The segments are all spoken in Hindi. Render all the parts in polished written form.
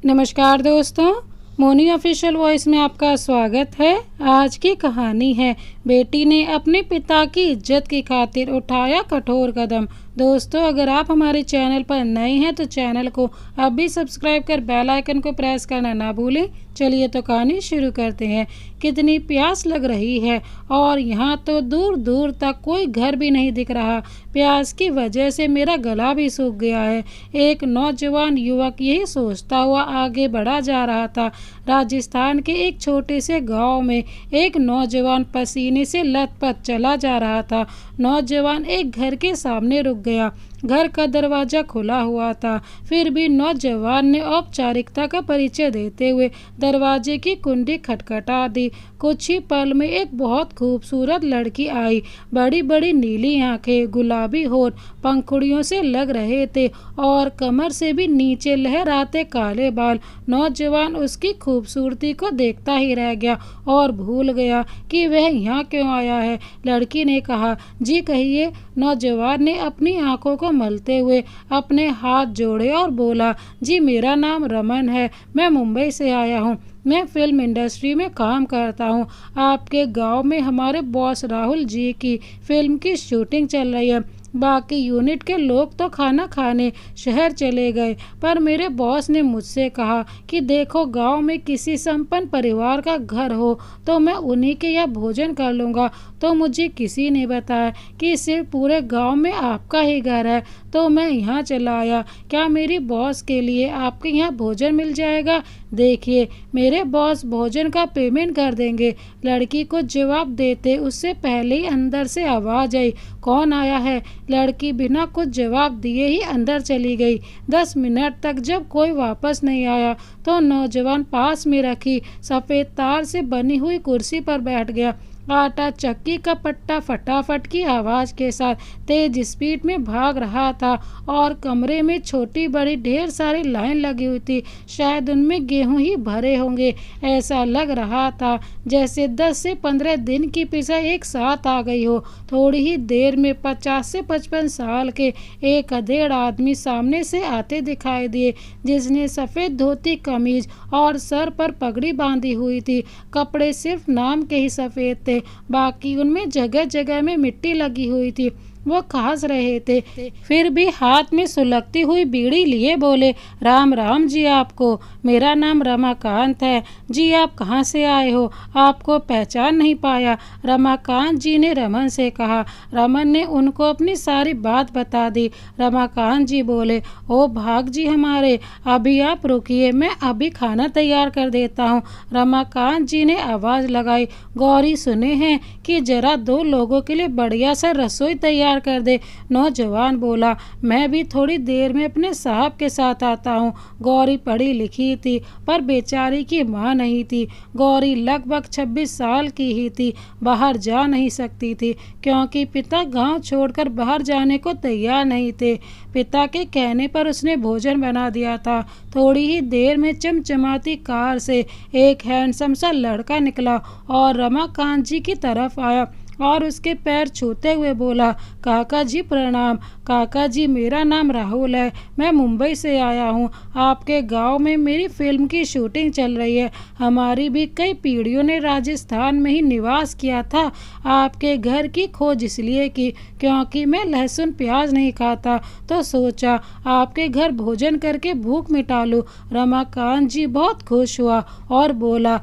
नमस्कार दोस्तों, मोनी ऑफिशियल वॉइस में आपका स्वागत है। आज की कहानी है बेटी ने अपने पिता की इज्जत की खातिर उठाया कठोर कदम। दोस्तों, अगर आप हमारे चैनल पर नए हैं तो चैनल को अभी सब्सक्राइब कर बेल आइकन को प्रेस करना ना भूलें। चलिए तो कहानी शुरू करते हैं। कितनी प्यास लग रही है और यहाँ तो दूर दूर तक कोई घर भी नहीं दिख रहा। प्यास की वजह से मेरा गला भी सूख गया है। एक नौजवान युवक यही सोचता हुआ आगे बढ़ा जा रहा था। राजस्थान के एक छोटे से गांव में एक नौजवान पसीने से लथपथ चला जा रहा था। नौजवान एक घर के सामने रुक गया। घर का दरवाजा खुला हुआ था, फिर भी नौजवान ने औपचारिकता का परिचय देते हुए दरवाजे की कुंडी खटखटा दी। कुछ ही पल में एक बहुत खूबसूरत लड़की आई। बड़ी बड़ी नीली आंखें, गुलाबी होठ पंखुड़ियों से लग रहे थे और कमर से भी नीचे लहराते काले बाल। नौजवान उसकी खूबसूरती को देखता ही रह गया और भूल गया कि वह यहाँ क्यों आया है। लड़की ने कहा, जी कहिए। नौजवान ने अपनी आंखों को मलते हुए अपने हाथ जोड़े और बोला, जी मेरा नाम रमन है, मैं मुंबई से आया हूँ। मैं फिल्म इंडस्ट्री में काम करता हूँ। आपके गांव में हमारे बॉस राहुल जी की फिल्म की शूटिंग चल रही है। बाकी यूनिट के लोग तो खाना खाने शहर चले गए, पर मेरे बॉस ने मुझसे कहा कि देखो, गांव में किसी संपन्न परिवार का घर हो तो मैं उन्हीं के यहाँ भोजन कर लूँगा। तो मुझे किसी ने बताया कि सिर्फ पूरे गांव में आपका ही घर है, तो मैं यहाँ चला आया। क्या मेरी बॉस के लिए आपके यहाँ भोजन मिल जाएगा? देखिए, मेरे बॉस भोजन का पेमेंट कर देंगे। लड़की को जवाब देते उससे पहले ही अंदर से आवाज़ आई, कौन आया है? लड़की बिना कुछ जवाब दिए ही अंदर चली गई। 10 मिनट तक जब कोई वापस नहीं आया तो नौजवान पास में रखी सफ़ेद तार से बनी हुई कुर्सी पर बैठ गया। आटा चक्की का पट्टा फटाफट की आवाज़ के साथ तेज स्पीड में भाग रहा था और कमरे में छोटी बड़ी ढेर सारी लाइन लगी हुई थी। शायद उनमें गेहूं ही भरे होंगे। ऐसा लग रहा था जैसे 10 से 15 दिन की पिसाई एक साथ आ गई हो। थोड़ी ही देर में 50 से 55 साल के एक अधेड़ आदमी सामने से आते दिखाई दिए, जिसने सफ़ेद धोती कमीज और सर पर पगड़ी बांधी हुई थी। कपड़े सिर्फ नाम के ही सफ़ेद थे, बाकी उनमें जगह जगह में मिट्टी लगी हुई थी। वो खास रहे थे, फिर भी हाथ में सुलगती हुई बीड़ी लिए बोले, राम राम जी आपको। मेरा नाम रमाकांत है जी। आप कहाँ से आए हो? आपको पहचान नहीं पाया। रमाकांत जी ने रमन से कहा। रमन ने उनको अपनी सारी बात बता दी। रमाकांत जी बोले, ओ भाग जी हमारे, अभी आप रुकिए, मैं अभी खाना तैयार कर देता हूँ। रमाकांत जी ने आवाज़ लगाई, गौरी सुने हैं कि जरा 2 लोगों के लिए बढ़िया सा रसोई तैयार कर दे। नौजवान बोला, मैं भी थोड़ी देर में अपने साहब के साथ आता हूँ। गौरी पढ़ी लिखी थी पर बेचारी की माँ नहीं थी। गौरी लगभग 26 साल की ही थी। बाहर जा नहीं सकती थी क्योंकि पिता गांव छोड़कर बाहर जाने को तैयार नहीं थे। पिता के कहने पर उसने भोजन बना दिया था। थोड़ी ही देर में चमचमाती कार से एक हैंडसम सा लड़का निकला और रमाकांत जी की तरफ आया और उसके पैर छूते हुए बोला, काका जी प्रणाम। काका जी, मेरा नाम राहुल है, मैं मुंबई से आया हूँ। आपके गांव में मेरी फिल्म की शूटिंग चल रही है। हमारी भी कई पीढ़ियों ने राजस्थान में ही निवास किया था। आपके घर की खोज इसलिए की क्योंकि मैं लहसुन प्याज नहीं खाता, तो सोचा आपके घर भोजन करके भूख मिटा लूँ। रमाकांत जी बहुत खुश हुआ और बोला,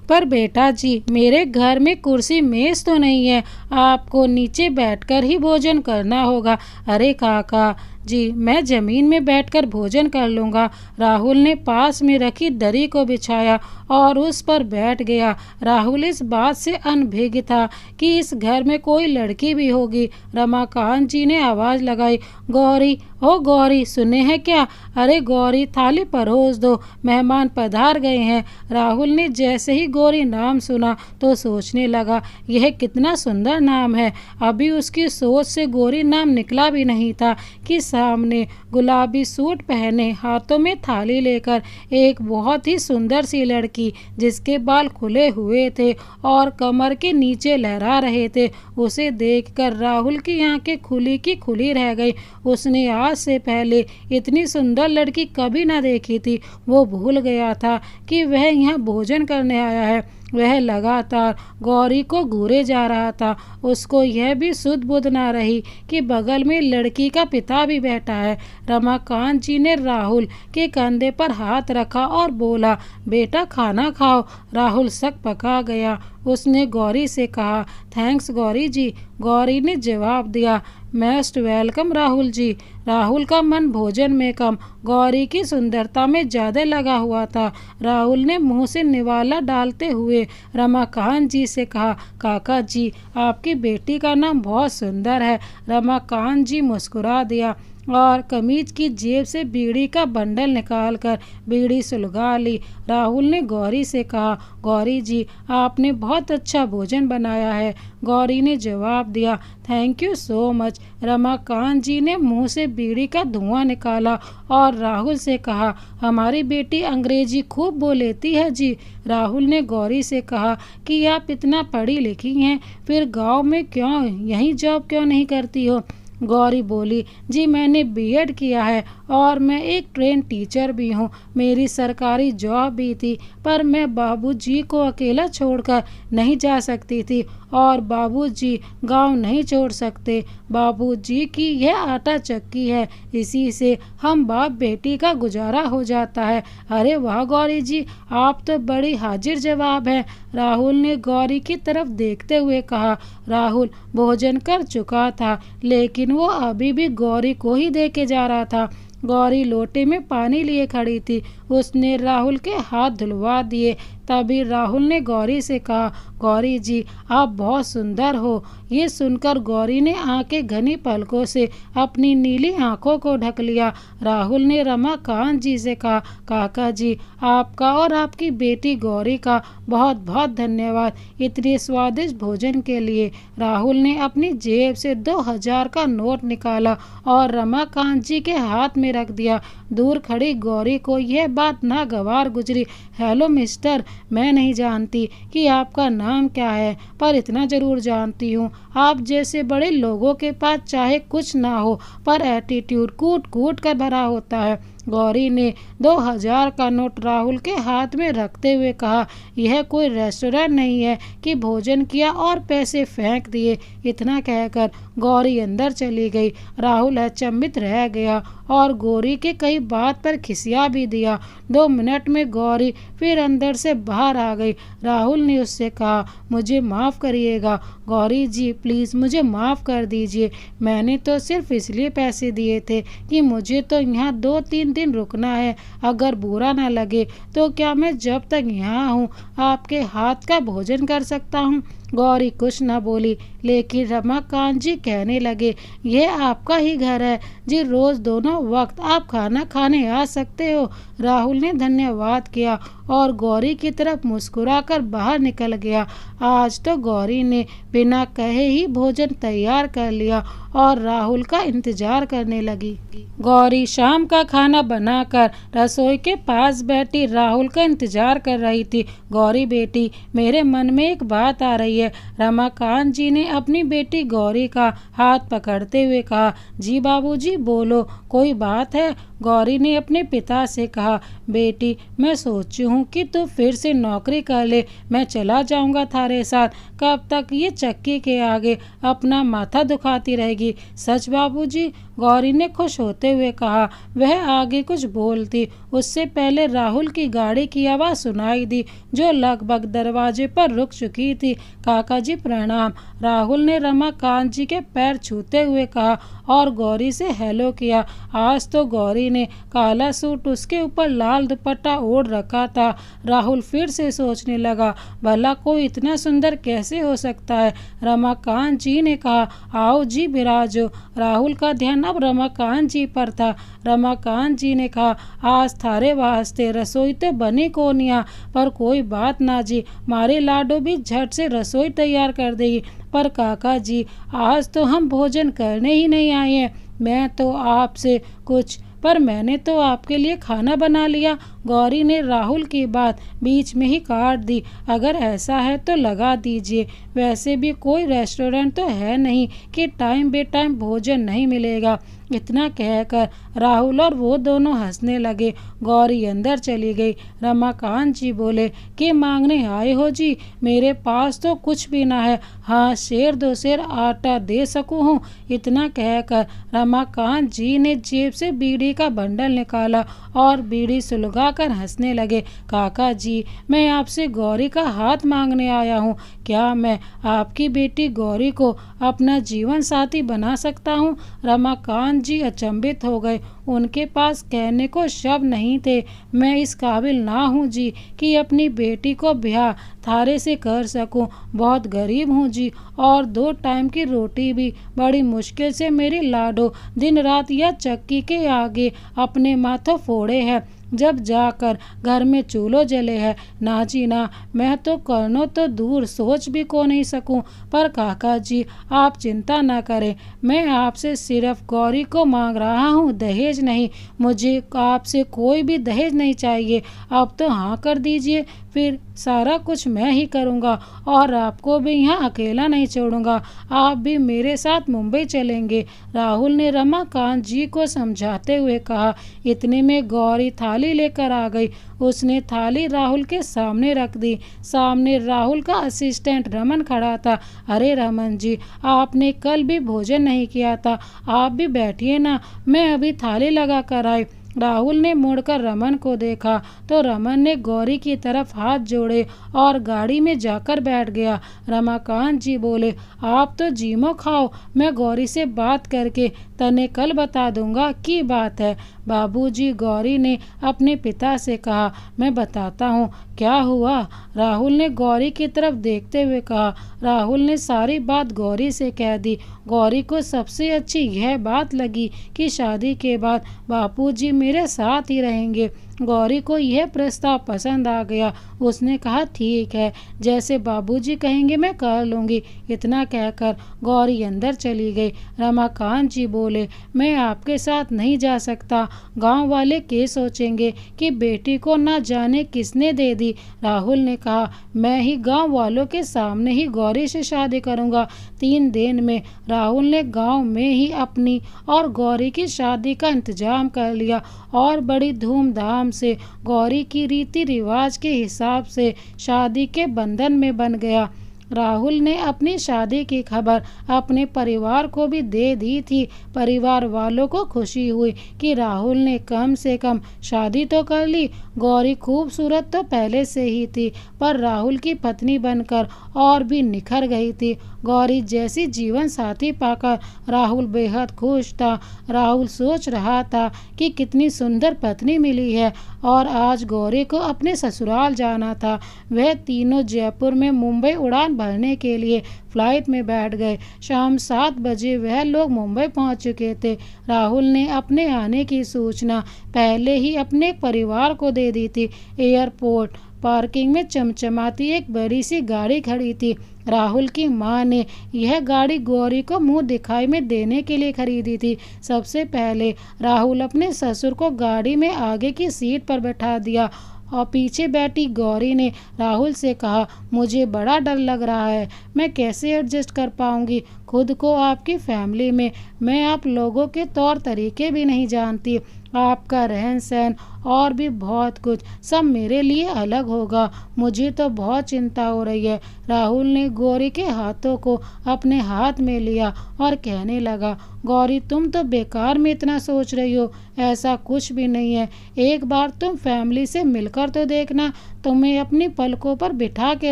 पर बेटा जी, मेरे घर में कुर्सी मेज तो नहीं है, आपको नीचे बैठकर ही भोजन करना होगा। अरे काका जी, मैं ज़मीन में बैठकर भोजन कर लूँगा। राहुल ने पास में रखी दरी को बिछाया और उस पर बैठ गया। राहुल इस बात से अनभिज्ञ था कि इस घर में कोई लड़की भी होगी। रमाकांत जी ने आवाज़ लगाई, गौरी, ओ गौरी, सुने हैं क्या? अरे गौरी, थाली परोस दो, मेहमान पधार गए हैं। राहुल ने जैसे ही गौरी नाम सुना तो सोचने लगा, यह कितना सुंदर नाम है। अभी उसकी सोच से गौरी नाम निकला भी नहीं था कि सामने गुलाबी सूट पहने, हाथों में थाली लेकर एक बहुत ही सुंदर सी लड़की, जिसके बाल खुले हुए थे और कमर के नीचे लहरा रहे थे, उसे देखकर राहुल की आंखें खुली की खुली रह गई। उसने आज से पहले इतनी सुंदर लड़की कभी ना देखी थी। वो भूल गया था कि वह यहाँ भोजन करने आया है। वह लगातार गौरी को घूरे जा रहा था। उसको यह भी सुध बुध ना रही कि बगल में लड़की का पिता भी बैठा है। रमाकांत जी ने राहुल के कंधे पर हाथ रखा और बोला, बेटा खाना खाओ। राहुल सक पका गया। उसने गौरी से कहा, थैंक्स गौरी जी। गौरी ने जवाब दिया, मोस्ट वेलकम राहुल जी। राहुल का मन भोजन में कम, गौरी की सुंदरता में ज़्यादा लगा हुआ था। राहुल ने मुंह से निवाला डालते हुए रमाकांत जी से कहा, काका जी आपकी बेटी का नाम बहुत सुंदर है। रमाकांत जी मुस्कुरा दिया और कमीज की जेब से बीड़ी का बंडल निकालकर बीड़ी सुलगा ली। राहुल ने गौरी से कहा, गौरी जी आपने बहुत अच्छा भोजन बनाया है। गौरी ने जवाब दिया, thank you so much. Ramakant ji ने मुंह से बीड़ी का धुआं निकाला और राहुल से कहा, हमारी बेटी अंग्रेजी खूब बोल लेती है जी। राहुल ने गौरी से कहा कि आप इतना पढ़ी लिखी हैं, फिर गांव में क्यों यहीं जॉब क्यों नहीं करती हो। गौरी बोली, जी मैंने बीएड किया है और मैं एक ट्रेन टीचर भी हूँ। मेरी सरकारी जॉब भी थी, पर मैं बाबूजी को अकेला छोड़कर नहीं जा सकती थी और बाबूजी गांव नहीं छोड़ सकते। बाबूजी की यह आटा चक्की है, इसी से हम बाप बेटी का गुजारा हो जाता है। अरे वाह गौरी जी, आप तो बड़ी हाजिर जवाब हैं। राहुल ने गौरी की तरफ देखते हुए कहा। राहुल भोजन कर चुका था, लेकिन वो अभी भी गौरी को ही देके जा रहा था। गौरी लोटे में पानी लिए खड़ी थी। उसने राहुल के हाथ धुलवा दिए। तभी राहुल ने गौरी से कहा, गौरी जी आप बहुत सुंदर हो। ये सुनकर गौरी ने आंखें घनी पलकों से अपनी नीली आंखों को ढक लिया। राहुल ने रमाकांत जी से कहा, काका जी आपका और आपकी बेटी गौरी का बहुत बहुत धन्यवाद इतने स्वादिष्ट भोजन के लिए। राहुल ने अपनी जेब से 2000 का नोट निकाला और रमाकांत जी के हाथ में रख दिया। दूर खड़ी गौरी को यह बात नागवार गुजरी। हेलो मिस्टर, मैं नहीं जानती कि आपका नाम क्या है, पर इतना जरूर जानती हूँ, आप जैसे बड़े लोगों के पास चाहे कुछ ना हो, पर एटीट्यूड कूट कूट कर भरा होता है। गौरी ने 2000 का नोट राहुल के हाथ में रखते हुए कहा, यह कोई रेस्टोरेंट नहीं है कि भोजन किया और पैसे फेंक दिए। इतना कहकर गौरी अंदर चली गई। राहुल अचंभित रह गया और गौरी के कई बात पर खिसिया भी दिया। 2 मिनट में गौरी फिर अंदर से बाहर आ गई। राहुल ने उससे कहा, मुझे माफ़ करिएगा गौरी जी, प्लीज़ मुझे माफ़ कर दीजिए। मैंने तो सिर्फ इसलिए पैसे दिए थे कि मुझे तो यहाँ 2-3 दिन रुकना है। अगर बुरा ना लगे तो क्या मैं जब तक यहाँ हूँ आपके हाथ का भोजन कर सकता हूँ। गौरी कुछ न बोली, लेकिन रमाकांत जी कहने लगे, यह आपका ही घर है जी, रोज़ दोनों वक्त आप खाना खाने आ सकते हो। राहुल ने धन्यवाद किया और गौरी की तरफ मुस्कुराकर बाहर निकल गया। आज तो गौरी ने बिना कहे ही भोजन तैयार कर लिया और राहुल का इंतजार करने लगी। गौरी शाम का खाना बनाकर रसोई के पास बैठी राहुल का इंतजार कर रही थी। गौरी बेटी, मेरे मन में एक बात आ रही है। रमाकांत जी ने अपनी बेटी गौरी का हाथ पकड़ते हुए कहा, जी बाबूजी बोलो, कोई बात है। गौरी ने अपने पिता से कहा, बेटी मैं सोची हूँ कि तू फिर से नौकरी कर ले, मैं चला जाऊँगा थारे साथ। कब तक ये चक्की के आगे अपना माथा दुखाती रहेगी। सच बाबूजी, गौरी ने खुश होते हुए कहा। वह आगे कुछ बोलती उससे पहले राहुल की गाड़ी की आवाज़ सुनाई दी, जो लगभग दरवाजे पर रुक चुकी थी। काका जी प्रणाम। राहुल ने रमाकांत जी के पैर छूते हुए कहा और गौरी से हेलो किया। आज तो गौरी ने काला सूट, उसके ऊपर लाल दुपट्टा ओढ़ रखा था। राहुल फिर से सोचने लगा, भला कोई इतना सुंदर कैसे हो सकता है। रमाकांत जी ने कहा, आओ जी बिराजो। राहुल का ध्यान अब रमाकांत जी पर था। रमाकांत जी ने कहा, आज थारे वास्ते रसोई तो बनी कोनिया, पर कोई बात ना जी, मारे लाडो भी झट से रसोई तैयार कर देगी। पर काका जी, आज तो हम भोजन करने ही नहीं आए हैं। मैं तो आपसे कुछ पर मैंने तो आपके लिए खाना बना लिया। गौरी ने राहुल की बात बीच में ही काट दी। अगर ऐसा है तो लगा दीजिए, वैसे भी कोई रेस्टोरेंट तो है नहीं कि टाइम बे टाइम भोजन नहीं मिलेगा। इतना कहकर राहुल और वो दोनों हंसने लगे। गौरी अंदर चली गई। रमाकांत जी बोले, कि मांगने आए हो जी? मेरे पास तो कुछ भी ना है। हाँ, शेर दो शेर आटा दे सकूँ हूँ। इतना कहकर रमाकांत जी ने जेब से बीड़ी का बंडल निकाला और बीड़ी सुलगा कर हंसने लगे। काका जी, मैं आपसे गौरी का हाथ मांगने आया हूँ। क्या मैं आपकी बेटी गौरी को अपना जीवन साथी बना सकता हूँ? रमाकांत जी अचंभित हो गए। उनके पास कहने को शब्द नहीं थे। मैं इस काबिल ना हूँ जी कि अपनी बेटी को ब्याह थारे से कर सकूं। बहुत गरीब हूँ जी, और 2 टाइम की रोटी भी बड़ी मुश्किल से मेरी लाडो दिन रात यह चक्की के आगे अपने माथों फोड़े है, जब जाकर घर में चूल्हो जले है। ना जी ना, मैं तो करनो तो दूर सोच भी को नहीं सकूं। पर काका जी, आप चिंता ना करें, मैं आपसे सिर्फ गौरी को मांग रहा हूं, दहेज नहीं। मुझे आपसे कोई भी दहेज नहीं चाहिए। अब तो हाँ कर दीजिए, फिर सारा कुछ मैं ही करूँगा और आपको भी यहाँ अकेला नहीं छोड़ूंगा। आप भी मेरे साथ मुंबई चलेंगे, राहुल ने रमाकांत जी को समझाते हुए कहा। इतने में गौरी थाली लेकर आ गई। उसने थाली राहुल के सामने रख दी। सामने राहुल का असिस्टेंट रमन खड़ा था। अरे रमन जी, आपने कल भी भोजन नहीं किया था, आप भी बैठिए ना, मैं अभी थाली लगा कर आई। राहुल ने मुड़कर रमन को देखा तो रमन ने गौरी की तरफ हाथ जोड़े और गाड़ी में जाकर बैठ गया। रमाकांत जी बोले, आप तो जीमो खाओ, मैं गौरी से बात करके तने कल बता दूंगा की बात है। बाबूजी, गौरी ने अपने पिता से कहा। मैं बताता हूँ क्या हुआ, राहुल ने गौरी की तरफ देखते हुए कहा। राहुल ने सारी बात गौरी से कह दी। गौरी को सबसे अच्छी यह बात लगी कि शादी के बाद बापूजी मेरे साथ ही रहेंगे। गौरी को यह प्रस्ताव पसंद आ गया। उसने कहा, ठीक है, जैसे बाबूजी कहेंगे मैं कर लूँगी। इतना कहकर गौरी अंदर चली गई। रमाकांत जी बोले, मैं आपके साथ नहीं जा सकता, गांव वाले क्या सोचेंगे कि बेटी को ना जाने किसने दे दी। राहुल ने कहा, मैं ही गांव वालों के सामने ही गौरी से शादी करूंगा। 3 दिन में राहुल ने गांव में ही अपनी और गौरी की शादी का इंतजाम कर लिया और बड़ी धूमधाम से गौरी की रीति रिवाज के हिसाब से शादी के बंधन में बन गया। राहुल ने अपनी शादी की खबर अपने परिवार को भी दे दी थी। परिवार वालों को खुशी हुई कि राहुल ने कम से कम शादी तो कर ली। गौरी खूबसूरत तो पहले से ही थी, पर राहुल की पत्नी बनकर और भी निखर गई थी। गौरी जैसी जीवन साथी पाकर राहुल बेहद खुश था। राहुल सोच रहा था कि कितनी सुंदर पत्नी मिली है और आज गौरी को अपने ससुराल जाना था। वह तीनों जयपुर में मुंबई उड़ान भरने के लिए फ्लाइट में बैठ गए। शाम 7 बजे वह लोग मुंबई पहुंच चुके थे। राहुल ने अपने आने की सूचना पहले ही अपने परिवार को दे दी थी। एयरपोर्ट पार्किंग में चमचमाती एक बड़ी सी गाड़ी खड़ी थी। राहुल की मां ने यह गाड़ी गौरी को मुंह दिखाई में देने के लिए खरीदी थी। सबसे पहले राहुल अपने ससुर को गाड़ी में आगे की सीट पर बैठा दिया और पीछे बैठी गौरी ने राहुल से कहा, मुझे बड़ा डर लग रहा है, मैं कैसे एडजस्ट कर पाऊंगी खुद को आपकी फैमिली में। मैं आप लोगों के तौर तरीके भी नहीं जानती, आपका रहन सहन और भी बहुत कुछ सब मेरे लिए अलग होगा। मुझे तो बहुत चिंता हो रही है। राहुल ने गौरी के हाथों को अपने हाथ में लिया और कहने लगा, गौरी तुम तो बेकार में इतना सोच रही हो, ऐसा कुछ भी नहीं है। एक बार तुम फैमिली से मिलकर तो देखना, तुम्हें अपनी पलकों पर बिठा के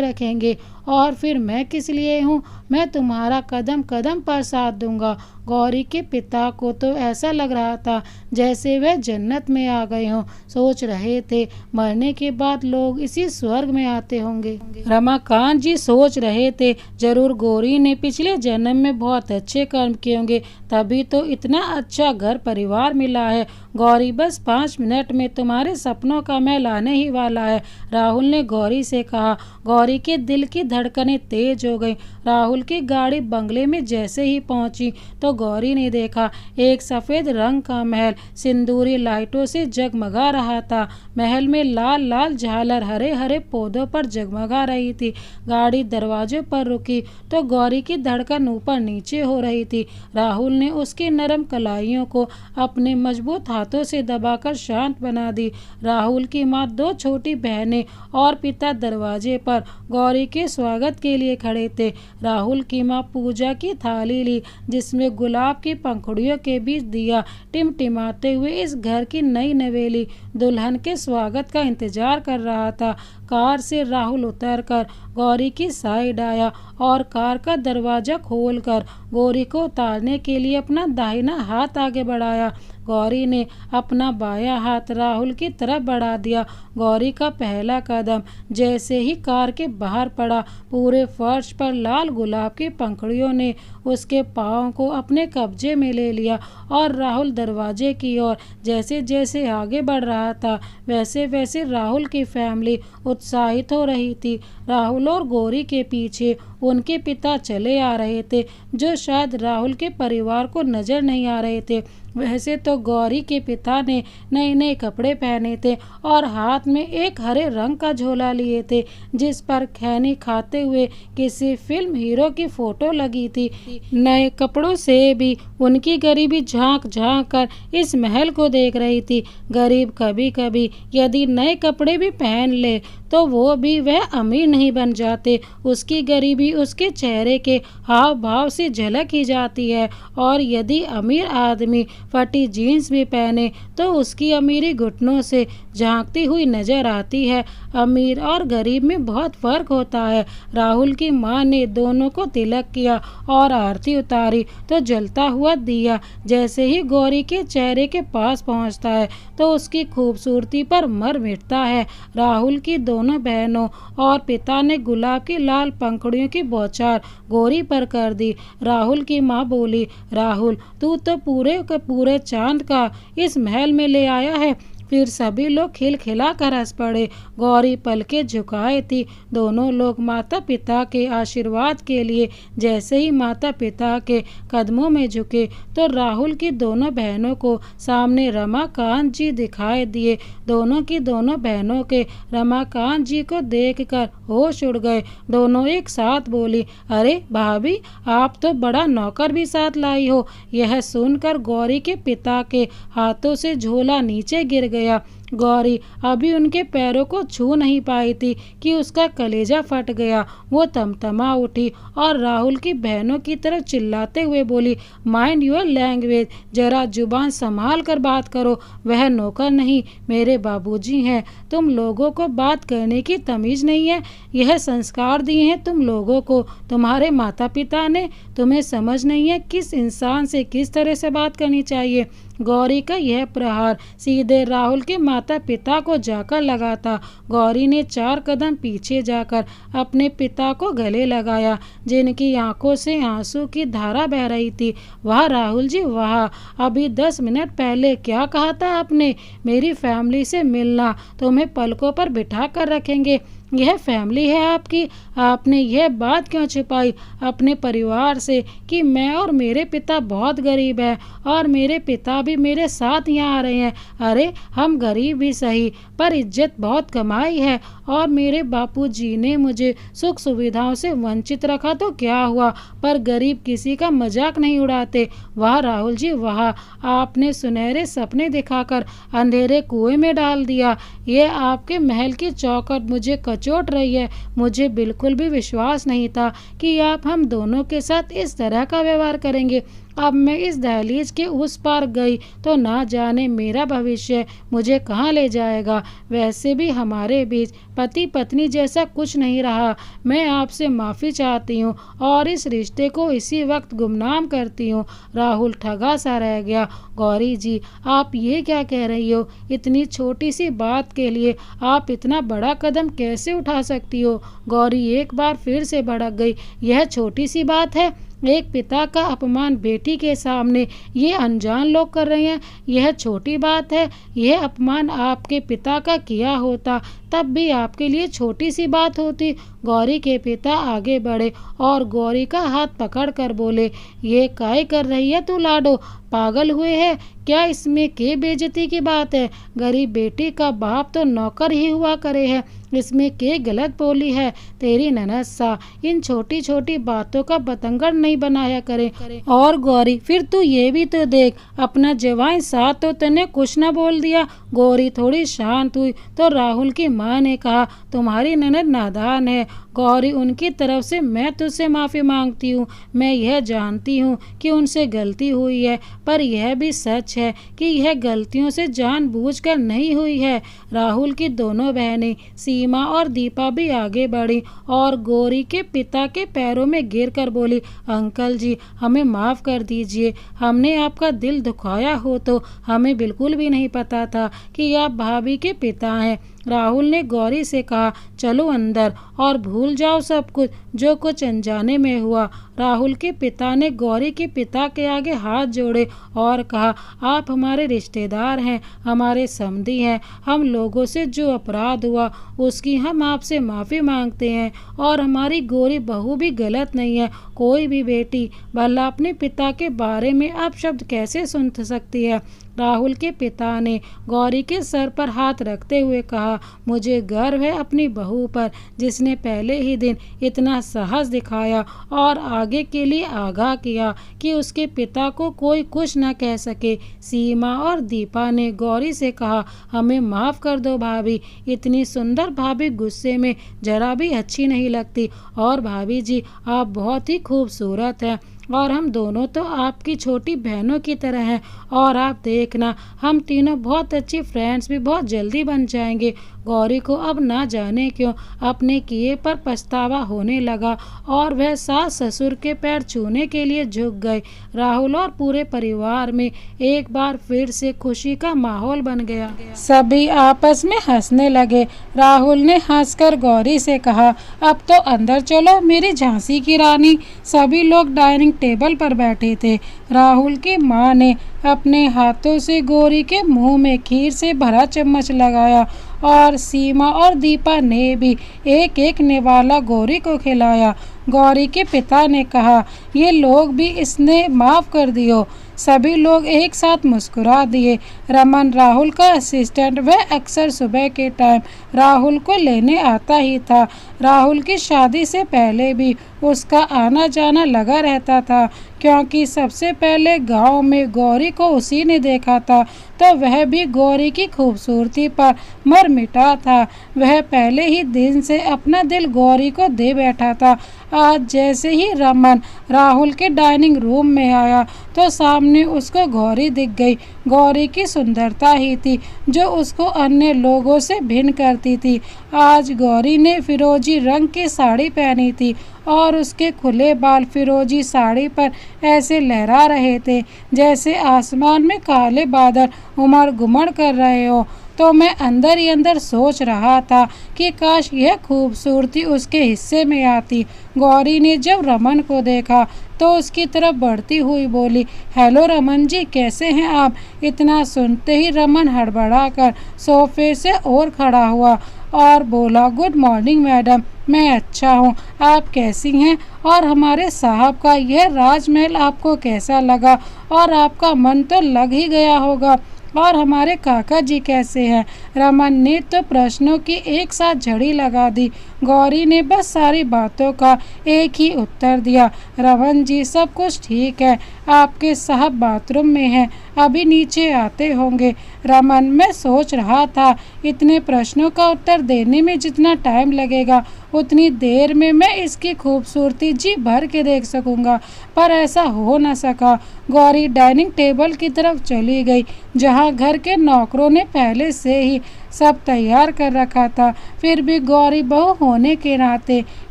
रखेंगे और फिर मैं किस लिए हूँ, मैं तुम्हारा कदम कदम पर साथ दूंगा। गौरी के पिता को तो ऐसा लग रहा था जैसे वह जन्नत में आ गए हों। सोच रहे थे मरने के बाद लोग इसी स्वर्ग में आते होंगे। रमाकांत जी सोच रहे थे जरूर गौरी ने पिछले जन्म में बहुत अच्छे कर्म किए होंगे, तभी तो इतना अच्छा घर परिवार मिला है। गौरी बस 5 मिनट में तुम्हारे सपनों का महल आने ही वाला है, राहुल ने गौरी से कहा। गौरी के दिल की धड़कनें तेज हो गईं। राहुल की गाड़ी बंगले में जैसे ही पहुंची तो गौरी ने देखा एक सफ़ेद रंग का महल सिंदूरी लाइटों से जगमगा रहा था। महल में लाल लाल झालर हरे हरे पौधों पर जगमगा रही थी। गाड़ी दरवाजे पर रुकी तो गौरी की धड़कन ऊपर नीचे हो रही थी। राहुल ने उसकी नरम कलाइयों को अपने मजबूत हाथों से दबाकर शांत बना दी। राहुल की माँ, दो छोटी बहनें और पिता दरवाजे पर गौरी के स्वागत के लिए खड़े थे। राहुल की माँ पूजा की थाली ली जिसमें गुलाब की पंखुड़ियों के बीच दिया टिमटिमाते हुए इस घर की नई नवेली दुल्हन के स्वागत का इंतजार कर रहा था। कार से राहुल उतरकर गौरी की साइड आया और कार का दरवाजा खोलकर गौरी को उतारने के लिए अपना दाहिना हाथ आगे बढ़ाया। गौरी ने अपना बायां हाथ राहुल की तरफ बढ़ा दिया। गौरी का पहला कदम जैसे ही कार के बाहर पड़ा, पूरे फर्श पर लाल गुलाब की पंखुड़ियों ने उसके पाँव को अपने कब्जे में ले लिया और राहुल दरवाजे की ओर जैसे जैसे आगे बढ़ रहा था वैसे वैसे राहुल की फैमिली उत्साहित हो रही थी। राहुल और गौरी के पीछे उनके पिता चले आ रहे थे जो शायद राहुल के परिवार को नजर नहीं आ रहे थे। वैसे तो गौरी के पिता ने नए नए कपड़े पहने थे और हाथ में एक हरे रंग का झोला लिए थे जिस पर खैनी खाते हुए किसी फिल्म हीरो की फोटो लगी थी। नए कपड़ों से भी उनकी गरीबी झांक झांक कर इस महल को देख रही थी। गरीब कभी कभी यदि नए कपड़े भी पहन ले तो वो भी वह अमीर नहीं बन जाते। उसकी गरीबी उसके चेहरे के हाव भाव से झलक ही जाती है और यदि अमीर आदमी फटी जीन्स भी पहने तो उसकी अमीरी घुटनों से झांकती हुई नजर आती है। अमीर और गरीब में बहुत फर्क होता है। राहुल की माँ ने दोनों को तिलक किया और आरती उतारी तो जलता हुआ दिया जैसे ही गौरी के चेहरे के पास पहुँचता है तो उसकी खूबसूरती पर मर मिटता है। राहुल की दोनों बहनों और पिता ने गुलाब की लाल पंखुड़ियों की बौछार गौरी पर कर दी। राहुल की माँ बोली, राहुल तू तो पूरे के पूरे चांद का इस महल में ले आया है। फिर सभी लोग खिलखिला कर हंस पड़े। गौरी पलके झुकाए थी। दोनों लोग माता पिता के आशीर्वाद के लिए जैसे ही माता पिता के कदमों में झुके तो राहुल की दोनों बहनों को सामने रमाकांत जी दिखाई दिए। दोनों की दोनों बहनों के रमाकांत जी को देखकर होश उड़ गए। दोनों एक साथ बोली, अरे भाभी, आप तो बड़ा नौकर भी साथ लाई हो। यह सुनकर गौरी के पिता के हाथों से झोला नीचे गिर गया। गौरी अभी उनके पैरों को छू नहीं पाई थी कि उसका कलेजा फट गया। वो तमतमा उठी और राहुल की बहनों की तरफ चिल्लाते हुए बोली, माइंड योर लैंग्वेज, जरा जुबान संभाल कर बात करो। वह नौकर नहीं, मेरे बाबूजी हैं। तुम लोगों को बात करने की तमीज नहीं है। यह संस्कार दिए हैं तुम लोगों को तुम्हारे माता पिता ने। तुम्हें समझ नहीं है किस इंसान से किस तरह से बात करनी चाहिए। गौरी का यह प्रहार सीधे राहुल के माता पिता को जाकर लगा था। गौरी ने 4 कदम पीछे जाकर अपने पिता को गले लगाया जिनकी आंखों से आंसू की धारा बह रही थी। वाह राहुल जी वाह, अभी 10 मिनट पहले क्या कहा था आपने? मेरी फैमिली से मिलना तुम्हें पलकों पर बिठा कर रखेंगे। यह फैमिली है आपकी। आपने यह बात क्यों छिपाई अपने परिवार से कि मैं और मेरे पिता बहुत गरीब हैं और मेरे पिता भी मेरे साथ यहाँ आ रहे हैं? अरे हम गरीब भी सही पर इज्जत बहुत कमाई है और मेरे बापूजी ने मुझे सुख सुविधाओं से वंचित रखा तो क्या हुआ, पर गरीब किसी का मजाक नहीं उड़ाते। वाह राहुल जी वाह, आपने सुनहरे सपने दिखाकर अंधेरे कुएं में डाल दिया। ये आपके महल की चौखट मुझे कचोट रही है। मुझे बिल्कुल भी विश्वास नहीं था कि आप हम दोनों के साथ इस तरह का व्यवहार करेंगे। अब मैं इस दहलीज के उस पार गई तो ना जाने मेरा भविष्य मुझे कहाँ ले जाएगा। वैसे भी हमारे बीच पति पत्नी जैसा कुछ नहीं रहा। मैं आपसे माफ़ी चाहती हूँ और इस रिश्ते को इसी वक्त गुमनाम करती हूँ। राहुल ठगा सा रह गया। गौरी जी, आप ये क्या कह रही हो? इतनी छोटी सी बात के लिए आप इतना बड़ा कदम कैसे उठा सकती हो? गौरी एक बार फिर से भड़क गई। यह छोटी सी बात है? एक पिता का अपमान बेटी के सामने ये अनजान लोग कर रहे हैं, यह छोटी बात है। यह अपमान आपके पिता का किया होता तब भी आपके लिए छोटी सी बात होती। गौरी के पिता आगे बढ़े और गौरी का हाथ पकड़ कर बोले, ये काय कर रही है तू लाडो, पागल हुए है क्या? इसमें के बेइज्जती की बात है? गरीब बेटी का बाप तो नौकर ही हुआ करे है, इसमें के गलत बोली है? तेरी ननद सा इन छोटी छोटी बातों का बतंगड़ नहीं बनाया करे। और गौरी फिर तू ये भी तो देख, अपना जवान सा तो तने कुछ न बोल दिया। गौरी थोड़ी शांत हुई तो राहुल की माँ ने कहा, तुम्हारी ननद नादान है गौरी, उनकी तरफ से मैं तुझसे माफ़ी मांगती हूँ। मैं यह जानती हूँ कि उनसे गलती हुई है, पर यह भी सच है कि यह गलतियों से जानबूझकर नहीं हुई है। राहुल की दोनों बहनें सीमा और दीपा भी आगे बढ़ी और गौरी के पिता के पैरों में गिरकर बोली, अंकल जी हमें माफ़ कर दीजिए, हमने आपका दिल दुखाया हो तो हमें बिल्कुल भी नहीं पता था कि आप भाभी के पिता हैं। राहुल ने गौरी से कहा, चलो अंदर और भूल जाओ सब कुछ जो कुछ अनजाने में हुआ। राहुल के पिता ने गौरी के पिता के आगे हाथ जोड़े और कहा, आप हमारे रिश्तेदार हैं, हमारे समधी हैं, हम लोगों से जो अपराध हुआ उसकी हम आपसे माफ़ी मांगते हैं। और हमारी गौरी बहू भी गलत नहीं है, कोई भी बेटी भला अपने पिता के बारे में आप शब्द कैसे सुन सकती है? राहुल के पिता ने गौरी के सर पर हाथ रखते हुए कहा, मुझे गर्व है अपनी बहू पर जिसने पहले ही दिन इतना साहस दिखाया और आगे के लिए आगाह किया कि उसके पिता को कोई कुछ न कह सके। सीमा और दीपा ने गौरी से कहा, हमें माफ़ कर दो भाभी, इतनी सुंदर भाभी गुस्से में जरा भी अच्छी नहीं लगती। और भाभी जी आप बहुत ही खूबसूरत हैं और हम दोनों तो आपकी छोटी बहनों की तरह हैं। और आप देखना हम तीनों बहुत अच्छी फ्रेंड्स भी बहुत जल्दी बन जाएंगे। गौरी को अब ना जाने क्यों अपने किए पर पछतावा होने लगा और वह सास ससुर के पैर छूने के लिए झुक गए। राहुल और पूरे परिवार में एक बार फिर से खुशी का माहौल बन गया। सभी आपस में हंसने लगे। राहुल ने हंसकर गौरी से कहा, अब तो अंदर चलो मेरी झांसी की रानी। सभी लोग डाइनिंग टेबल पर बैठे थे। राहुल की माँ ने अपने हाथों से गौरी के मुंह में खीर से भरा चम्मच लगाया और सीमा और दीपा ने भी एक एक निवाला गौरी को खिलाया। गौरी के पिता ने कहा, ये लोग भी इसने माफ़ कर दियो। सभी लोग एक साथ मुस्कुरा दिए। रमन राहुल का असिस्टेंट, वह अक्सर सुबह के टाइम राहुल को लेने आता ही था। राहुल की शादी से पहले भी उसका आना जाना लगा रहता था क्योंकि सबसे पहले गांव में गौरी को उसी ने देखा था, तो वह भी गौरी की खूबसूरती पर मर मिटा था। वह पहले ही दिन से अपना दिल गौरी को दे बैठा था। आज जैसे ही रमन राहुल के डाइनिंग रूम में आया तो सामने उसको गौरी दिख गई। गौरी की सुंदरता ही थी जो उसको अन्य लोगों से भिन्न करती थी। आज गौरी ने फिरोजी रंग की साड़ी पहनी थी और उसके खुले बाल फिरोजी साड़ी पर ऐसे लहरा रहे थे जैसे आसमान में काले बादल उमड़ घुमड़ कर रहे हो। तो मैं अंदर ही अंदर सोच रहा था कि काश यह खूबसूरती उसके हिस्से में आती। गौरी ने जब रमन को देखा तो उसकी तरफ बढ़ती हुई बोली, हेलो रमन जी, कैसे हैं आप? इतना सुनते ही रमन हड़बड़ाकर सोफे से और खड़ा हुआ और बोला, गुड मॉर्निंग मैडम, मैं अच्छा हूँ, आप कैसी हैं? और हमारे साहब का यह राजमहल आपको कैसा लगा? और आपका मन तो लग ही गया होगा। और हमारे काका जी कैसे हैं? रमन ने तो प्रश्नों की एक साथ झड़ी लगा दी। गौरी ने बस सारी बातों का एक ही उत्तर दिया, रमन जी सब कुछ ठीक है, आपके साहब बाथरूम में हैं, अभी नीचे आते होंगे। रमन, मैं सोच रहा था इतने प्रश्नों का उत्तर देने में जितना टाइम लगेगा उतनी देर में मैं इसकी खूबसूरती जी भर के देख सकूंगा, पर ऐसा हो न सका। गौरी डाइनिंग टेबल की तरफ चली गई जहां घर के नौकरों ने पहले से ही सब तैयार कर रखा था। फिर भी गौरी बहू होने के नाते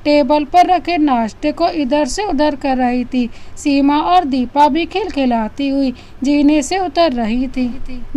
टेबल पर रखे नाश्ते को इधर से उधर कर रही थी। सीमा और दीपा भी खिलखिलाती हुई जीने से उतर रही थी।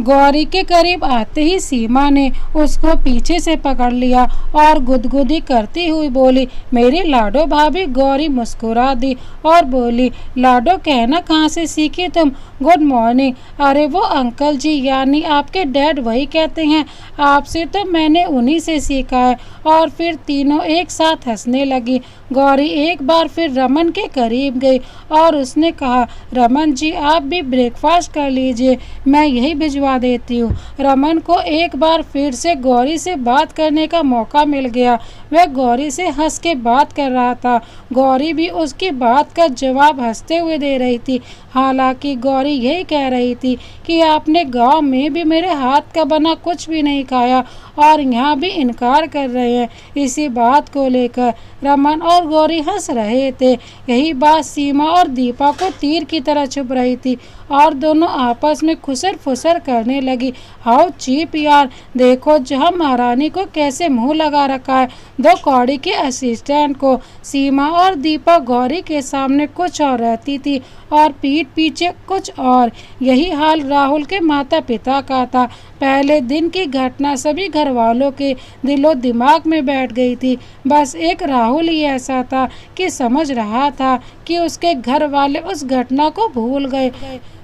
गौरी के करीब आते ही सीमा ने उसको पीछे से पकड़ लिया और गुदगुदी करती हुई बोली, मेरी लाडो भाभी। गौरी मुस्कुरा दी और बोली, लाडो कहना कहाँ से सीखी तुम? Good morning. अरे वो अंकल जी यानी आपके डैड वही कहते हैं। आपसे तो मैंने उन्हीं से सीखा है। और फिर तीनों एक साथ हंसने लगी। गौरी एक बार फिर रमन के करीब गई और उसने कहा, रमन जी आप भी ब्रेकफास्ट कर लीजिए, मैं यही भिजवा देती हूँ। रमन को एक बार फिर से गौरी से बात करने का मौका मिल गया। वह गौरी से हंस के बात कर रहा था। गौरी भी उसकी बात का जवाब हंसते हुए दे रही थी। हालांकि गौरी यही कह रही थी कि आपने गांव में भी मेरे हाथ का बना कुछ भी नहीं खाया और यहाँ भी इनकार कर रहे हैं। इसी बात को लेकर रमन और गौरी हंस रहे थे। यही बात सीमा और दीपा को तीर की तरह चुभ रही थी और दोनों आपस में खुसर फुसर करने लगी। हाउ चीप यार, देखो जहाँ महारानी को कैसे मुंह लगा रखा है। दो कौड़ी के असिस्टेंट को। सीमा और दीपा गौरी के सामने कुछ और रहती थी और पीठ पीछे कुछ और। यही हाल राहुल के माता पिता का था। पहले दिन की घटना सभी घर वालों के दिलो दिमाग में बैठ गई थी। बस एक राहुल ही ऐसा था कि समझ रहा था कि उसके घर वाले उस घटना को भूल गए,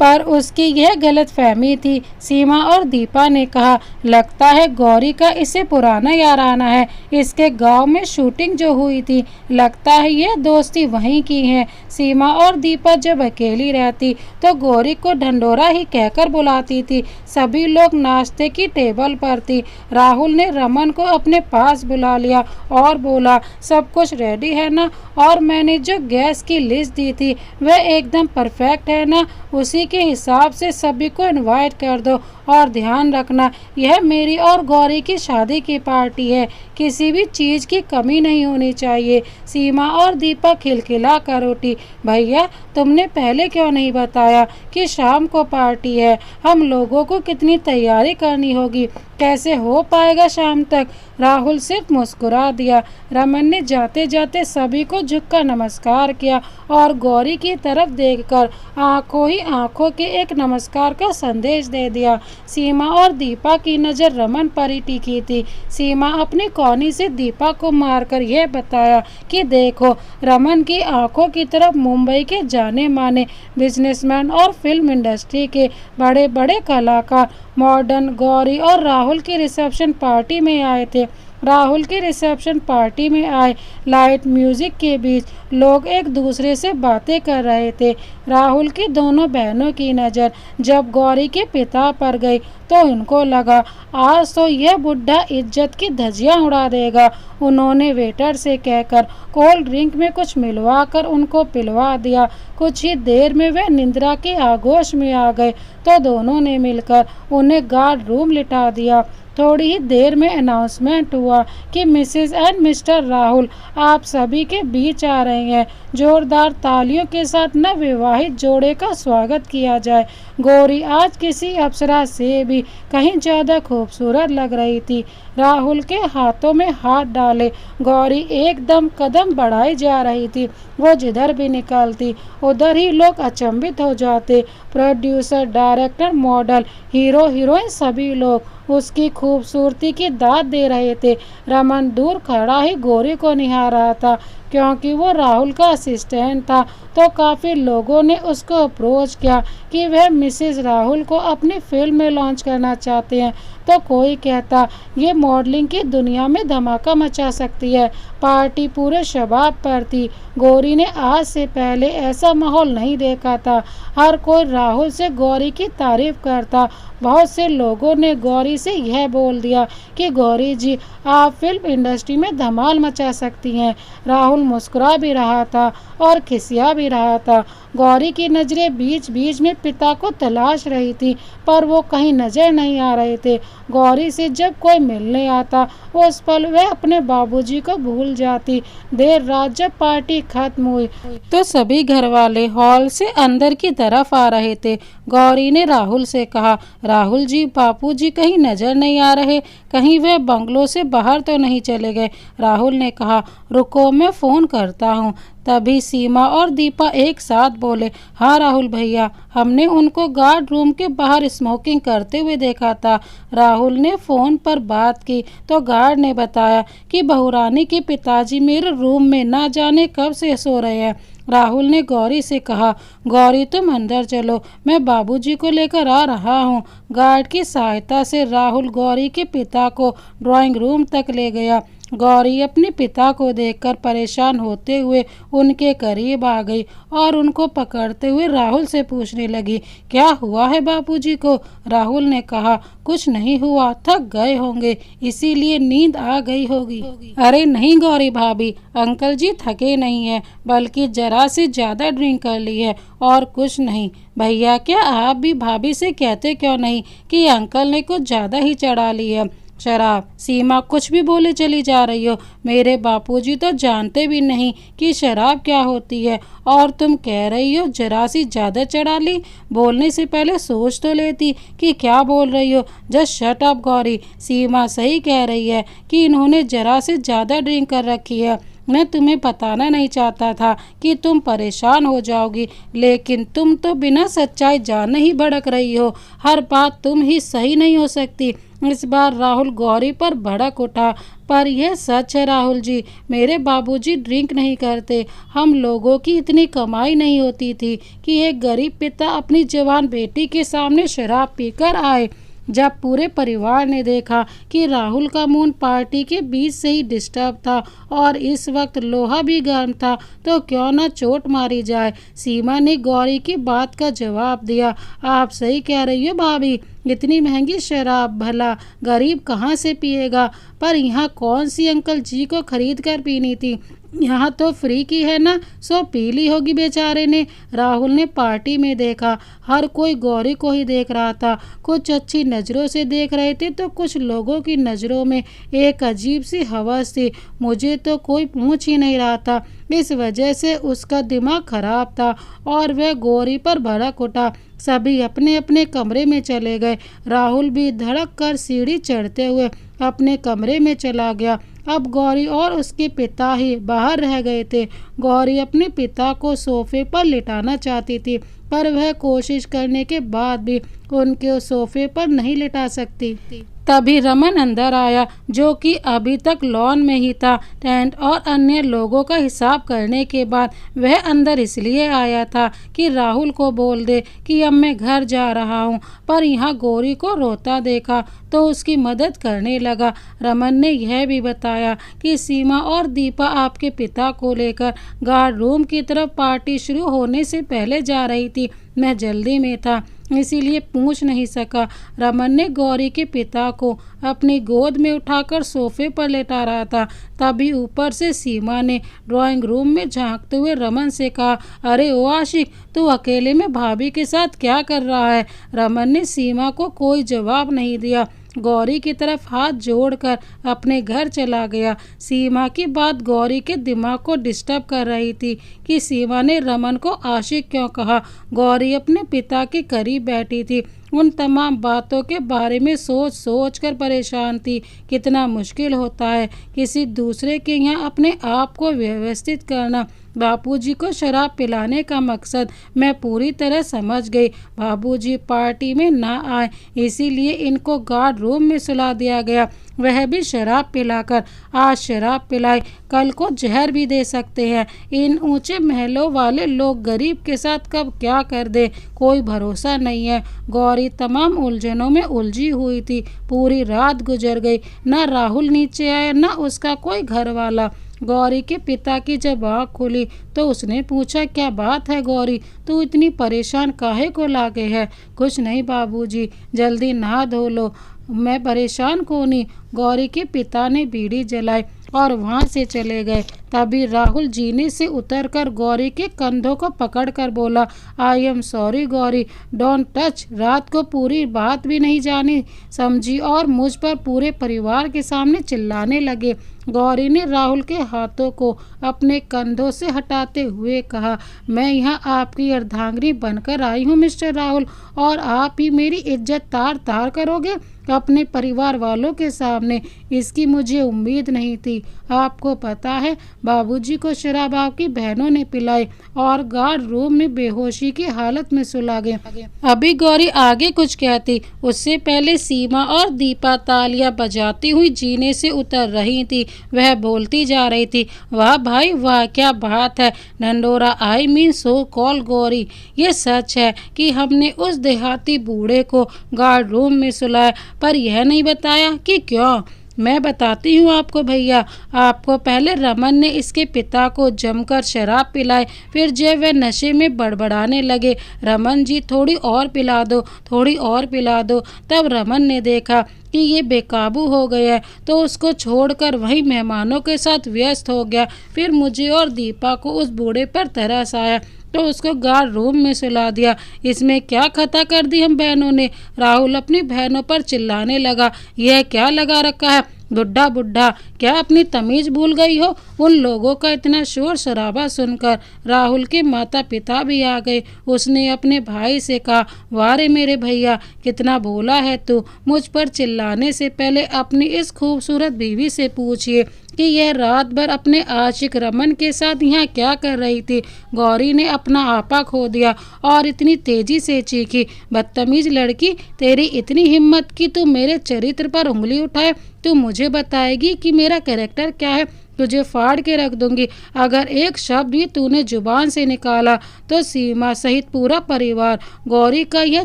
पर उसकी यह गलतफहमी थी। सीमा और दीपा ने कहा, लगता है गौरी का इसे पुराना याराना है। इसके गांव में शूटिंग जो हुई थी, लगता है यह दोस्ती वहीं की है। सीमा और दीपा जब अकेली रहती तो गौरी को ढंडोरा ही कहकर बुलाती थी। सभी लोग नाश्ते की टेबल पर थी। राहुल ने रमन को अपने पास बुला लिया और बोला, सब कुछ रेडी है ना? और मैंने जो गैस की लिस्ट दी थी वह एकदम परफेक्ट है ना? उसी के हिसाब से सभी को इनवाइट कर दो। और ध्यान रखना, यह मेरी और गौरी की शादी की पार्टी है, किसी भी चीज़ की कमी नहीं होनी चाहिए। सीमा और दीपा खिलखिला कर उठी, भैया तुमने पहले क्यों नहीं बताया कि शाम को पार्टी है? हम लोगों को कितनी तैयारी करनी होगी, कैसे हो पाएगा शाम तक? राहुल सिर्फ मुस्कुरा दिया। रमन ने जाते जाते सभी को झुककर नमस्कार किया और गौरी की तरफ देखकर आंखों ही आंखों के एक नमस्कार का संदेश दे दिया। सीमा और दीपा की नज़र रमन पर ही टिकी थी। सीमा अपनी कौनी से दीपा को मारकर यह बताया कि देखो, रमन की आंखों की तरफ मुंबई के जाने माने बिजनेसमैन और फिल्म इंडस्ट्री के बड़े बड़े कलाकार मॉडर्न गौरी और राहुल की रिसेप्शन पार्टी में आए थे। राहुल की रिसेप्शन पार्टी में आए लाइट म्यूजिक के बीच लोग एक दूसरे से बातें कर रहे थे। राहुल की दोनों बहनों की नज़र जब गौरी के पिता पर गई तो उनको लगा, आज तो यह बुढ़ा इज्जत की धज्जियां उड़ा देगा। उन्होंने वेटर से कहकर कोल्ड ड्रिंक में कुछ मिलवाकर उनको पिलवा दिया। कुछ ही देर में वे निंद्रा के आगोश में आ गए तो दोनों ने मिलकर उन्हें गार्ड रूम लिटा दिया। थोड़ी ही देर में अनाउंसमेंट हुआ कि मिसेस एंड मिस्टर राहुल आप सभी के बीच आ रहे हैं। जोरदार तालियों के साथ नवविवाहित जोड़े का स्वागत किया जाए। गौरी आज किसी अप्सरा से भी कहीं ज़्यादा खूबसूरत लग रही थी। राहुल के हाथों में हाथ डाले गौरी एकदम कदम बढ़ाई जा रही थी। वो जिधर भी निकलती उधर ही लोग अचंभित हो जाते। Producer, director, model, hero, heroine सभी लोग उसकी खूबसूरती की दाद दे रहे थे। रमन दूर खड़ा ही गौरी को निहार रहा था। क्योंकि वो राहुल का असिस्टेंट था तो काफ़ी लोगों ने उसको अप्रोच किया कि वह मिसेस राहुल को अपनी फिल्म में लॉन्च करना चाहते हैं। तो कोई कहता ये मॉडलिंग की दुनिया में धमाका मचा सकती है। पार्टी पूरे शबाब पर थी। गौरी ने आज से पहले ऐसा माहौल नहीं देखा था। हर कोई राहुल से गौरी की तारीफ करता। बहुत से लोगों ने गौरी से यह बोल दिया कि गौरी जी आप फिल्म इंडस्ट्री में धमाल मचा सकती हैं। राहुल मुस्कुरा भी रहा था और खिसिया भी रहा था। गौरी की नज़रें बीच बीच में पिता को तलाश रही थी पर वो कहीं नजर नहीं आ रहे थे। गौरी से जब कोई मिलने आता उस पल वह अपने बाबूजी को भूल जाती। देर रात जब पार्टी खत्म हुई तो सभी घर वाले हॉल से अंदर की तरफ आ रहे थे। गौरी ने राहुल से कहा, राहुल जी, बापू जी कहीं नजर नहीं आ रहे, कहीं वे बंगलों से बाहर तो नहीं चले गए। राहुल ने कहा, रुको मैं फ़ोन करता हूँ। तभी सीमा और दीपा एक साथ बोले, हाँ राहुल भैया, हमने उनको गार्ड रूम के बाहर स्मोकिंग करते हुए देखा था। राहुल ने फ़ोन पर बात की तो गार्ड ने बताया कि बहुरानी के पिताजी मेरे रूम में ना जाने कब से सो रहे हैं। राहुल ने गौरी से कहा, गौरी तुम अंदर चलो, मैं बाबूजी को लेकर आ रहा हूँ। गार्ड की सहायता से राहुल गौरी के पिता को ड्राइंग रूम तक ले गया। गौरी अपने पिता को देखकर परेशान होते हुए उनके करीब आ गई और उनको पकड़ते हुए राहुल से पूछने लगी, क्या हुआ है बापूजी को? राहुल ने कहा, कुछ नहीं हुआ, थक गए होंगे इसीलिए नींद आ गई होगी। अरे नहीं गौरी भाभी, अंकल जी थके नहीं है, बल्कि जरा से ज़्यादा ड्रिंक कर ली है और कुछ नहीं। भैया क्या आप भी भाभी से कहते क्यों नहीं कि अंकल ने कुछ ज़्यादा ही चढ़ा ली है शराब? सीमा, कुछ भी बोले चली जा रही हो, मेरे बापूजी तो जानते भी नहीं कि शराब क्या होती है और तुम कह रही हो जरा सी ज़्यादा चढ़ा ली। बोलने से पहले सोच तो लेती कि क्या बोल रही हो। जस्ट शट अप गौरी, सीमा सही कह रही है कि इन्होंने जरा से ज़्यादा ड्रिंक कर रखी है। मैं तुम्हें बताना नहीं चाहता था कि तुम परेशान हो जाओगी, लेकिन तुम तो बिना सच्चाई जाने ही भड़क रही हो। हर बात तुम ही सही नहीं हो सकती। इस बार राहुल गौरी पर भड़क उठा, पर यह सच है राहुल जी, मेरे बाबूजी ड्रिंक नहीं करते। हम लोगों की इतनी कमाई नहीं होती थी कि एक गरीब पिता अपनी जवान बेटी के सामने शराब पीकर आए। जब पूरे परिवार ने देखा कि राहुल का मूड पार्टी के बीच से ही डिस्टर्ब था और इस वक्त लोहा भी गर्म था, तो क्यों न चोट मारी जाए। सीमा ने गौरी की बात का जवाब दिया, आप सही कह रही हो भाभी, इतनी महंगी शराब भला गरीब कहाँ से पिएगा? पर यहाँ कौन सी अंकल जी को खरीद कर पीनी थी, यहाँ तो फ्री की है ना, सो पी ली होगी बेचारे ने। राहुल ने पार्टी में देखा, हर कोई गौरी को ही देख रहा था। कुछ अच्छी नज़रों से देख रहे थे तो कुछ लोगों की नज़रों में एक अजीब सी हवस थी। मुझे तो कोई पूछ ही नहीं रहा था। इस वजह से उसका दिमाग खराब था और वह गौरी पर भड़क उठा। सभी अपने अपने कमरे में चले गए। राहुल भी धड़क कर सीढ़ी चढ़ते हुए अपने कमरे में चला गया। अब गौरी और उसके पिता ही बाहर रह गए थे। गौरी अपने पिता को सोफे पर लिटाना चाहती थी, पर वह कोशिश करने के बाद भी उनके सोफे पर नहीं लिटा सकती थी। तभी रमन अंदर आया, जो कि अभी तक लॉन में ही था। टेंट और अन्य लोगों का हिसाब करने के बाद वह अंदर इसलिए आया था कि राहुल को बोल दे कि अब मैं घर जा रहा हूँ, पर यहाँ गौरी को रोता देखा तो उसकी मदद करने लगा। रमन ने यह भी बताया कि सीमा और दीपा आपके पिता को लेकर गार्ड रूम की तरफ पार्टी शुरू होने से पहले जा रही थी। मैं जल्दी में था इसीलिए पूछ नहीं सका। रमन ने गौरी के पिता को अपनी गोद में उठाकर सोफे पर लेटा रहा था। तभी ऊपर से सीमा ने ड्राइंग रूम में झांकते हुए रमन से कहा, अरे ओ आशिक, तू अकेले में भाभी के साथ क्या कर रहा है? रमन ने सीमा को कोई जवाब नहीं दिया, गौरी की तरफ हाथ जोड़कर अपने घर चला गया। सीमा की बात गौरी के दिमाग को डिस्टर्ब कर रही थी कि सीमा ने रमन को आशिक क्यों कहा। गौरी अपने पिता के करीब बैठी थी, उन तमाम बातों के बारे में सोच सोच कर परेशान थी। कितना मुश्किल होता है किसी दूसरे के यहाँ अपने आप को व्यवस्थित करना। बापूजी को शराब पिलाने का मकसद मैं पूरी तरह समझ गई। बाबूजी पार्टी में ना आए इसीलिए इनको गार्ड रूम में सुला दिया गया, वह भी शराब पिलाकर। आज शराब पिलाई, कल को जहर भी दे सकते हैं। इन ऊंचे महलों वाले लोग गरीब के साथ कब क्या कर दे कोई भरोसा नहीं है। गौरी तमाम उलझनों में उलझी हुई थी। पूरी रात गुजर गई, ना राहुल नीचे आया ना उसका कोई घर वाला। गौरी के पिता की जब आँख खुली तो उसने पूछा, क्या बात है गौरी, तू इतनी परेशान काहे को लागे है? कुछ नहीं बाबूजी, जल्दी नहा धो लो, मैं परेशान क्यों नहीं। गौरी के पिता ने बीड़ी जलाई और वहाँ से चले गए। तभी राहुल जीने से उतरकर गौरी के कंधों को पकड़कर बोला, I am sorry Gauri, don't touch. रात को पूरी बात भी नहीं जानी समझी और मुझ पर पूरे परिवार के सामने चिल्लाने लगे। गौरी ने राहुल के हाथों को अपने कंधों से हटाते हुए कहा, मैं यहाँ आपकी अर्धांगिनी बनकर आई हूँ मिस्टर राहुल, और आप ही मेरी इज्जत तार तार करोगे अपने परिवार वालों के सामने। इसकी मुझे उम्मीद नहीं थी। आपको पता है, बाबूजी को शराब आपकी बहनों ने पिलाई और गार्ड रूम में बेहोशी की हालत में सुला गए। अभी गौरी आगे कुछ कहती, उससे पहले सीमा और दीपा तालियां बजाती हुई जीने से उतर रही थी। वह बोलती जा रही थी, वाह भाई वाह, क्या बात है नंडोरा, I mean so call Gauri. ये सच है कि हमने उस देहाती बूढ़े को गार्ड रूम में सुलाया, पर यह नहीं बताया कि क्यों। मैं बताती हूँ आपको भैया। आपको पहले रमन ने इसके पिता को जमकर शराब पिलाई, फिर जब वह नशे में बड़बड़ाने लगे, रमन जी थोड़ी और पिला दो, थोड़ी और पिला दो। तब रमन ने देखा कि ये बेकाबू हो गया तो उसको छोड़कर वहीं मेहमानों के साथ व्यस्त हो गया। फिर मुझे और दीपा को उस बूढ़े पर तरस आया तो उसको गार्ड रूम में सुला दिया। इसमें क्या खता कर दी हम बहनों ने। राहुल अपनी बहनों पर चिल्लाने लगा, यह क्या लगा रखा है बुढ़ा बुढ़ा, क्या अपनी तमीज भूल गई हो। उन लोगों का इतना शोर शराबा सुनकर राहुल के माता पिता भी आ गए। उसने अपने भाई से कहा, वारे मेरे भैया, कितना भोला है तू। मुझ पर चिल्लाने से पहले अपनी इस खूबसूरत बीवी से पूछिए कि यह रात भर अपने आशिक रमन के साथ यहाँ क्या कर रही थी। गौरी ने अपना आपा खो दिया और इतनी तेजी से चीखी, बदतमीज लड़की, तेरी इतनी हिम्मत कि तू मेरे चरित्र पर उंगली उठाए। तू मुझे बताएगी कि मेरा कैरेक्टर क्या है, तुझे फाड़ के रख दूंगी। अगर एक शब्द भी तूने जुबान से निकाला तो सीमा सहित पूरा परिवार गौरी का यह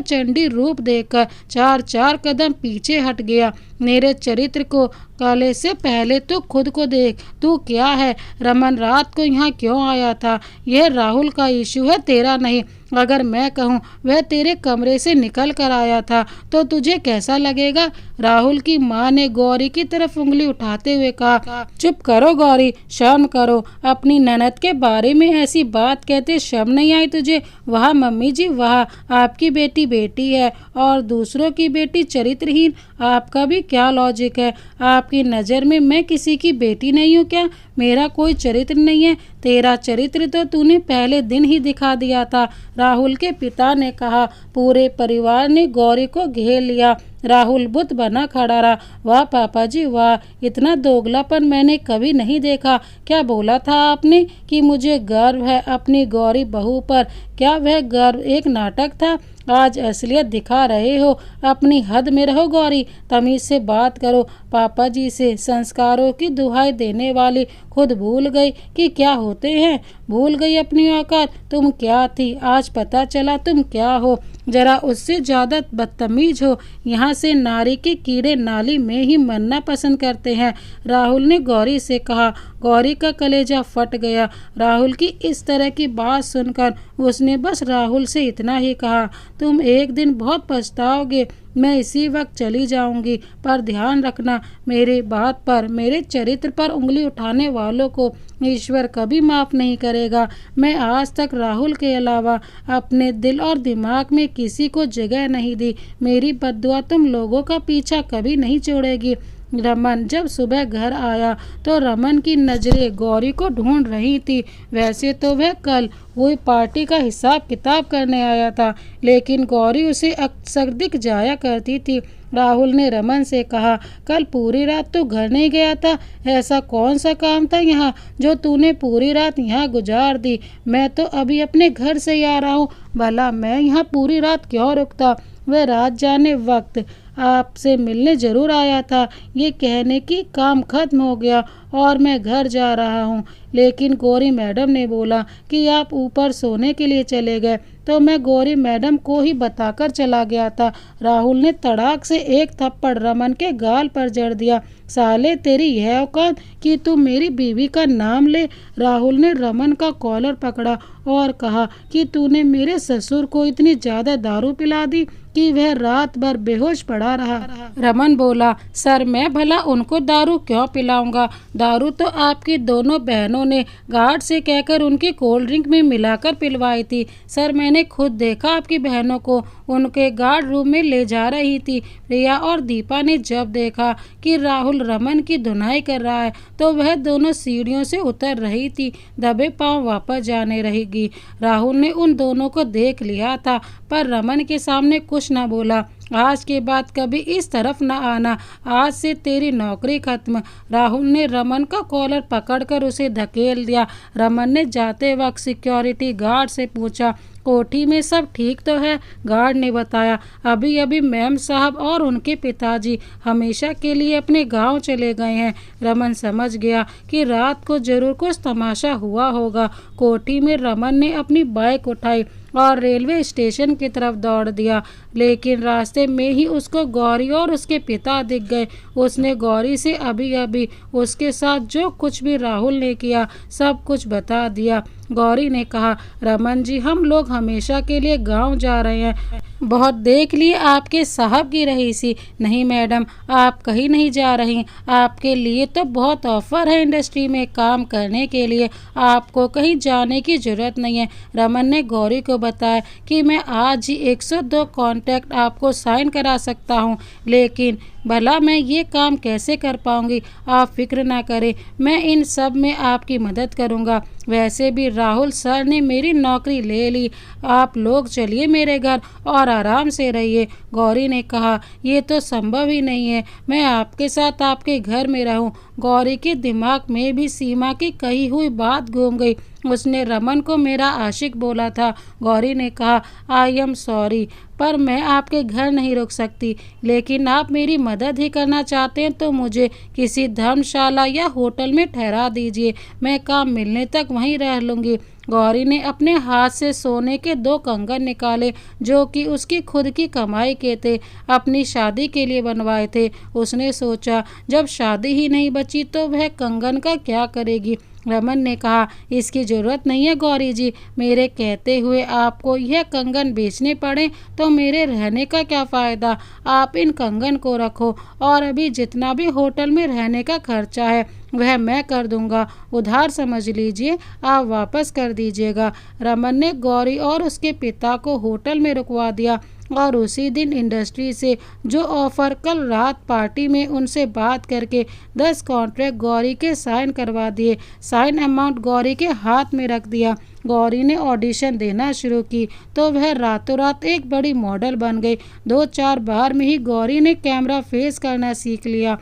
चंडी रूप देखकर चार चार कदम पीछे हट गया। मेरे चरित्र को काले से पहले तो खुद को देख, तू क्या है। रमन रात को यहाँ क्यों आया था, यह राहुल का इशू है, तेरा नहीं। अगर मैं कहूँ वह तेरे कमरे से निकल कर आया था तो तुझे कैसा लगेगा। राहुल की माँ ने गौरी की तरफ उंगली उठाते हुए कहा, चुप करो गौरी, शर्म करो। अपनी ननद के बारे में ऐसी बात कहते शर्म नहीं आई तुझे। वाह मम्मी जी वाह, आपकी बेटी बेटी है और दूसरों की बेटी चरित्रहीन। आपका भी क्या लॉजिक है। आपकी नज़र में मैं किसी की बेटी नहीं हूँ क्या। मेरा कोई चरित्र नहीं है। तेरा चरित्र तो तूने पहले दिन ही दिखा दिया था। राहुल के पिता ने कहा। पूरे परिवार ने गौरी को घेर लिया। राहुल बुत बना खड़ा रहा। वाह पापा जी वाह, इतना दोगलापन मैंने कभी नहीं देखा। क्या बोला था आपने कि मुझे गर्व है अपनी गौरी बहू पर। क्या वह गर्व एक नाटक था। आज असलियत दिखा रहे हो। अपनी हद में रहो गौरी, तमीज से बात करो। पापा जी से संस्कारों की दुहाई देने वाली खुद भूल गई कि क्या होते हैं। भूल गई अपनी औकात। तुम क्या थी, आज पता चला तुम क्या हो। जरा उससे ज़्यादा बदतमीज हो। यहाँ से नारी के कीड़े नाली में ही मरना पसंद करते हैं। राहुल ने गौरी से कहा। गौरी का कलेजा फट गया। राहुल की इस तरह की बात सुनकर उसने बस राहुल से इतना ही कहा, तुम एक दिन बहुत पछताओगे। मैं इसी वक्त चली जाऊंगी, पर ध्यान रखना मेरी बात पर, मेरे चरित्र पर उंगली उठाने वालों को ईश्वर कभी माफ़ नहीं करेगा। मैं आज तक राहुल के अलावा अपने दिल और दिमाग में किसी को जगह नहीं दी। मेरी बद्दुआ तुम लोगों का पीछा कभी नहीं छोड़ेगी। रमन जब सुबह घर आया तो रमन की नज़रें गौरी को ढूंढ रही थी। वैसे तो वह कल हुई पार्टी का हिसाब किताब करने आया था, लेकिन गौरी उसे अक्सर दिख जाया करती थी। राहुल ने रमन से कहा, कल पूरी रात तो घर नहीं गया था। ऐसा कौन सा काम था यहाँ जो तूने पूरी रात यहाँ गुजार दी। मैं तो अभी अपने घर से ही आ रहा हूँ, भला मैं यहाँ पूरी रात क्यों रुकता। वह रात जाने वक्त आपसे मिलने जरूर आया था। ये कहने की काम खत्म हो गया और मैं घर जा रहा हूँ। लेकिन गौरी मैडम ने बोला कि आप ऊपर सोने के लिए चले गए, तो मैं गौरी मैडम को ही बताकर चला गया था। राहुल ने तड़ाक से एक थप्पड़ रमन के गाल पर जड़ दिया। साले तेरी यह औकात कि तू मेरी बीवी का नाम ले। राहुल ने रमन का कॉलर पकड़ा और कहा कि तूने मेरे ससुर को इतनी ज़्यादा दारू पिला दी कि वह रात भर बेहोश पड़ा रहा। रमन बोला, सर मैं भला उनको दारू क्यों पिलाऊंगा। दारू तो आपकी दोनों बहनों ने गार्ड से कहकर उनकी कोल्ड ड्रिंक में मिलाकर पिलवाई थी। सर मैंने खुद देखा आपकी बहनों को, उनके गार्ड रूम में ले जा रही थी। प्रिया और दीपा ने जब देखा कि राहुल रमन की धुनाई कर रहा है तो वह दोनों सीढ़ियों से उतर रही थी, दबे पांव वापस जाने रहेगी। राहुल ने उन दोनों को देख लिया था पर रमन के सामने कुछ न बोला। आज के बाद कभी इस तरफ न आना, आज से तेरी नौकरी खत्म। राहुल ने रमन का कॉलर पकड़कर उसे धकेल दिया। रमन ने जाते वक्त सिक्योरिटी गार्ड से पूछा, कोठी में सब ठीक तो है? गार्ड ने बताया, अभी अभी मैम साहब और उनके पिताजी हमेशा के लिए अपने गांव चले गए हैं। रमन समझ गया कि रात को जरूर कुछ तमाशा हुआ होगा। कोठी में रमन ने अपनी बाइक उठाई और रेलवे स्टेशन की तरफ दौड़ दिया, लेकिन रास्ते में ही उसको गौरी और उसके पिता दिख गए। उसने गौरी से अभी अभी उसके साथ जो कुछ भी राहुल ने किया सब कुछ बता दिया। गौरी ने कहा, रमन जी, हम लोग हमेशा के लिए गांव जा रहे हैं। बहुत देख लिए आपके साहब की रहीसी। नहीं मैडम, आप कहीं नहीं जा रही। आपके लिए तो बहुत ऑफर है इंडस्ट्री में काम करने के लिए, आपको कहीं जाने की जरूरत नहीं है। रमन ने गौरी को बताया कि मैं आज ही 102 कॉन्ट्रैक्ट आपको साइन करा सकता हूं, लेकिन भला मैं ये काम कैसे कर पाऊंगी? आप फिक्र ना करें, मैं इन सब में आपकी मदद करूंगा। वैसे भी राहुल सर ने मेरी नौकरी ले ली। आप लोग चलिए मेरे घर और आराम से रहिए। गौरी ने कहा, ये तो संभव ही नहीं है, मैं आपके साथ आपके घर में रहूं। गौरी के दिमाग में भी सीमा की कही हुई बात घूम गई। उसने रमन को मेरा आशिक बोला था। गौरी ने कहा, आई एम सॉरी, पर मैं आपके घर नहीं रुक सकती, लेकिन आप मेरी मदद ही करना चाहते हैं तो मुझे किसी धर्मशाला या होटल में ठहरा दीजिए, मैं काम मिलने तक वहीं रह लूँगी। गौरी ने अपने हाथ से सोने के 2 कंगन निकाले जो कि उसकी खुद की कमाई के थे, अपनी शादी के लिए बनवाए थे। उसने सोचा, जब शादी ही नहीं बची तो वह कंगन का क्या करेगी। रमन ने कहा, इसकी ज़रूरत नहीं है गौरी जी, मेरे कहते हुए आपको यह कंगन बेचने पड़े तो मेरे रहने का क्या फ़ायदा। आप इन कंगन को रखो और अभी जितना भी होटल में रहने का खर्चा है वह मैं कर दूंगा, उधार समझ लीजिए, आप वापस कर दीजिएगा। रमन ने गौरी और उसके पिता को होटल में रुकवा दिया और उसी दिन इंडस्ट्री से जो ऑफर कल रात पार्टी में उनसे बात करके 10 कॉन्ट्रैक्ट गौरी के साइन करवा दिए। साइन अमाउंट गौरी के हाथ में रख दिया। गौरी ने ऑडिशन देना शुरू की तो वह रातों रात एक बड़ी मॉडल बन गई। 2-4 बार में ही गौरी ने कैमरा फेस करना सीख लिया।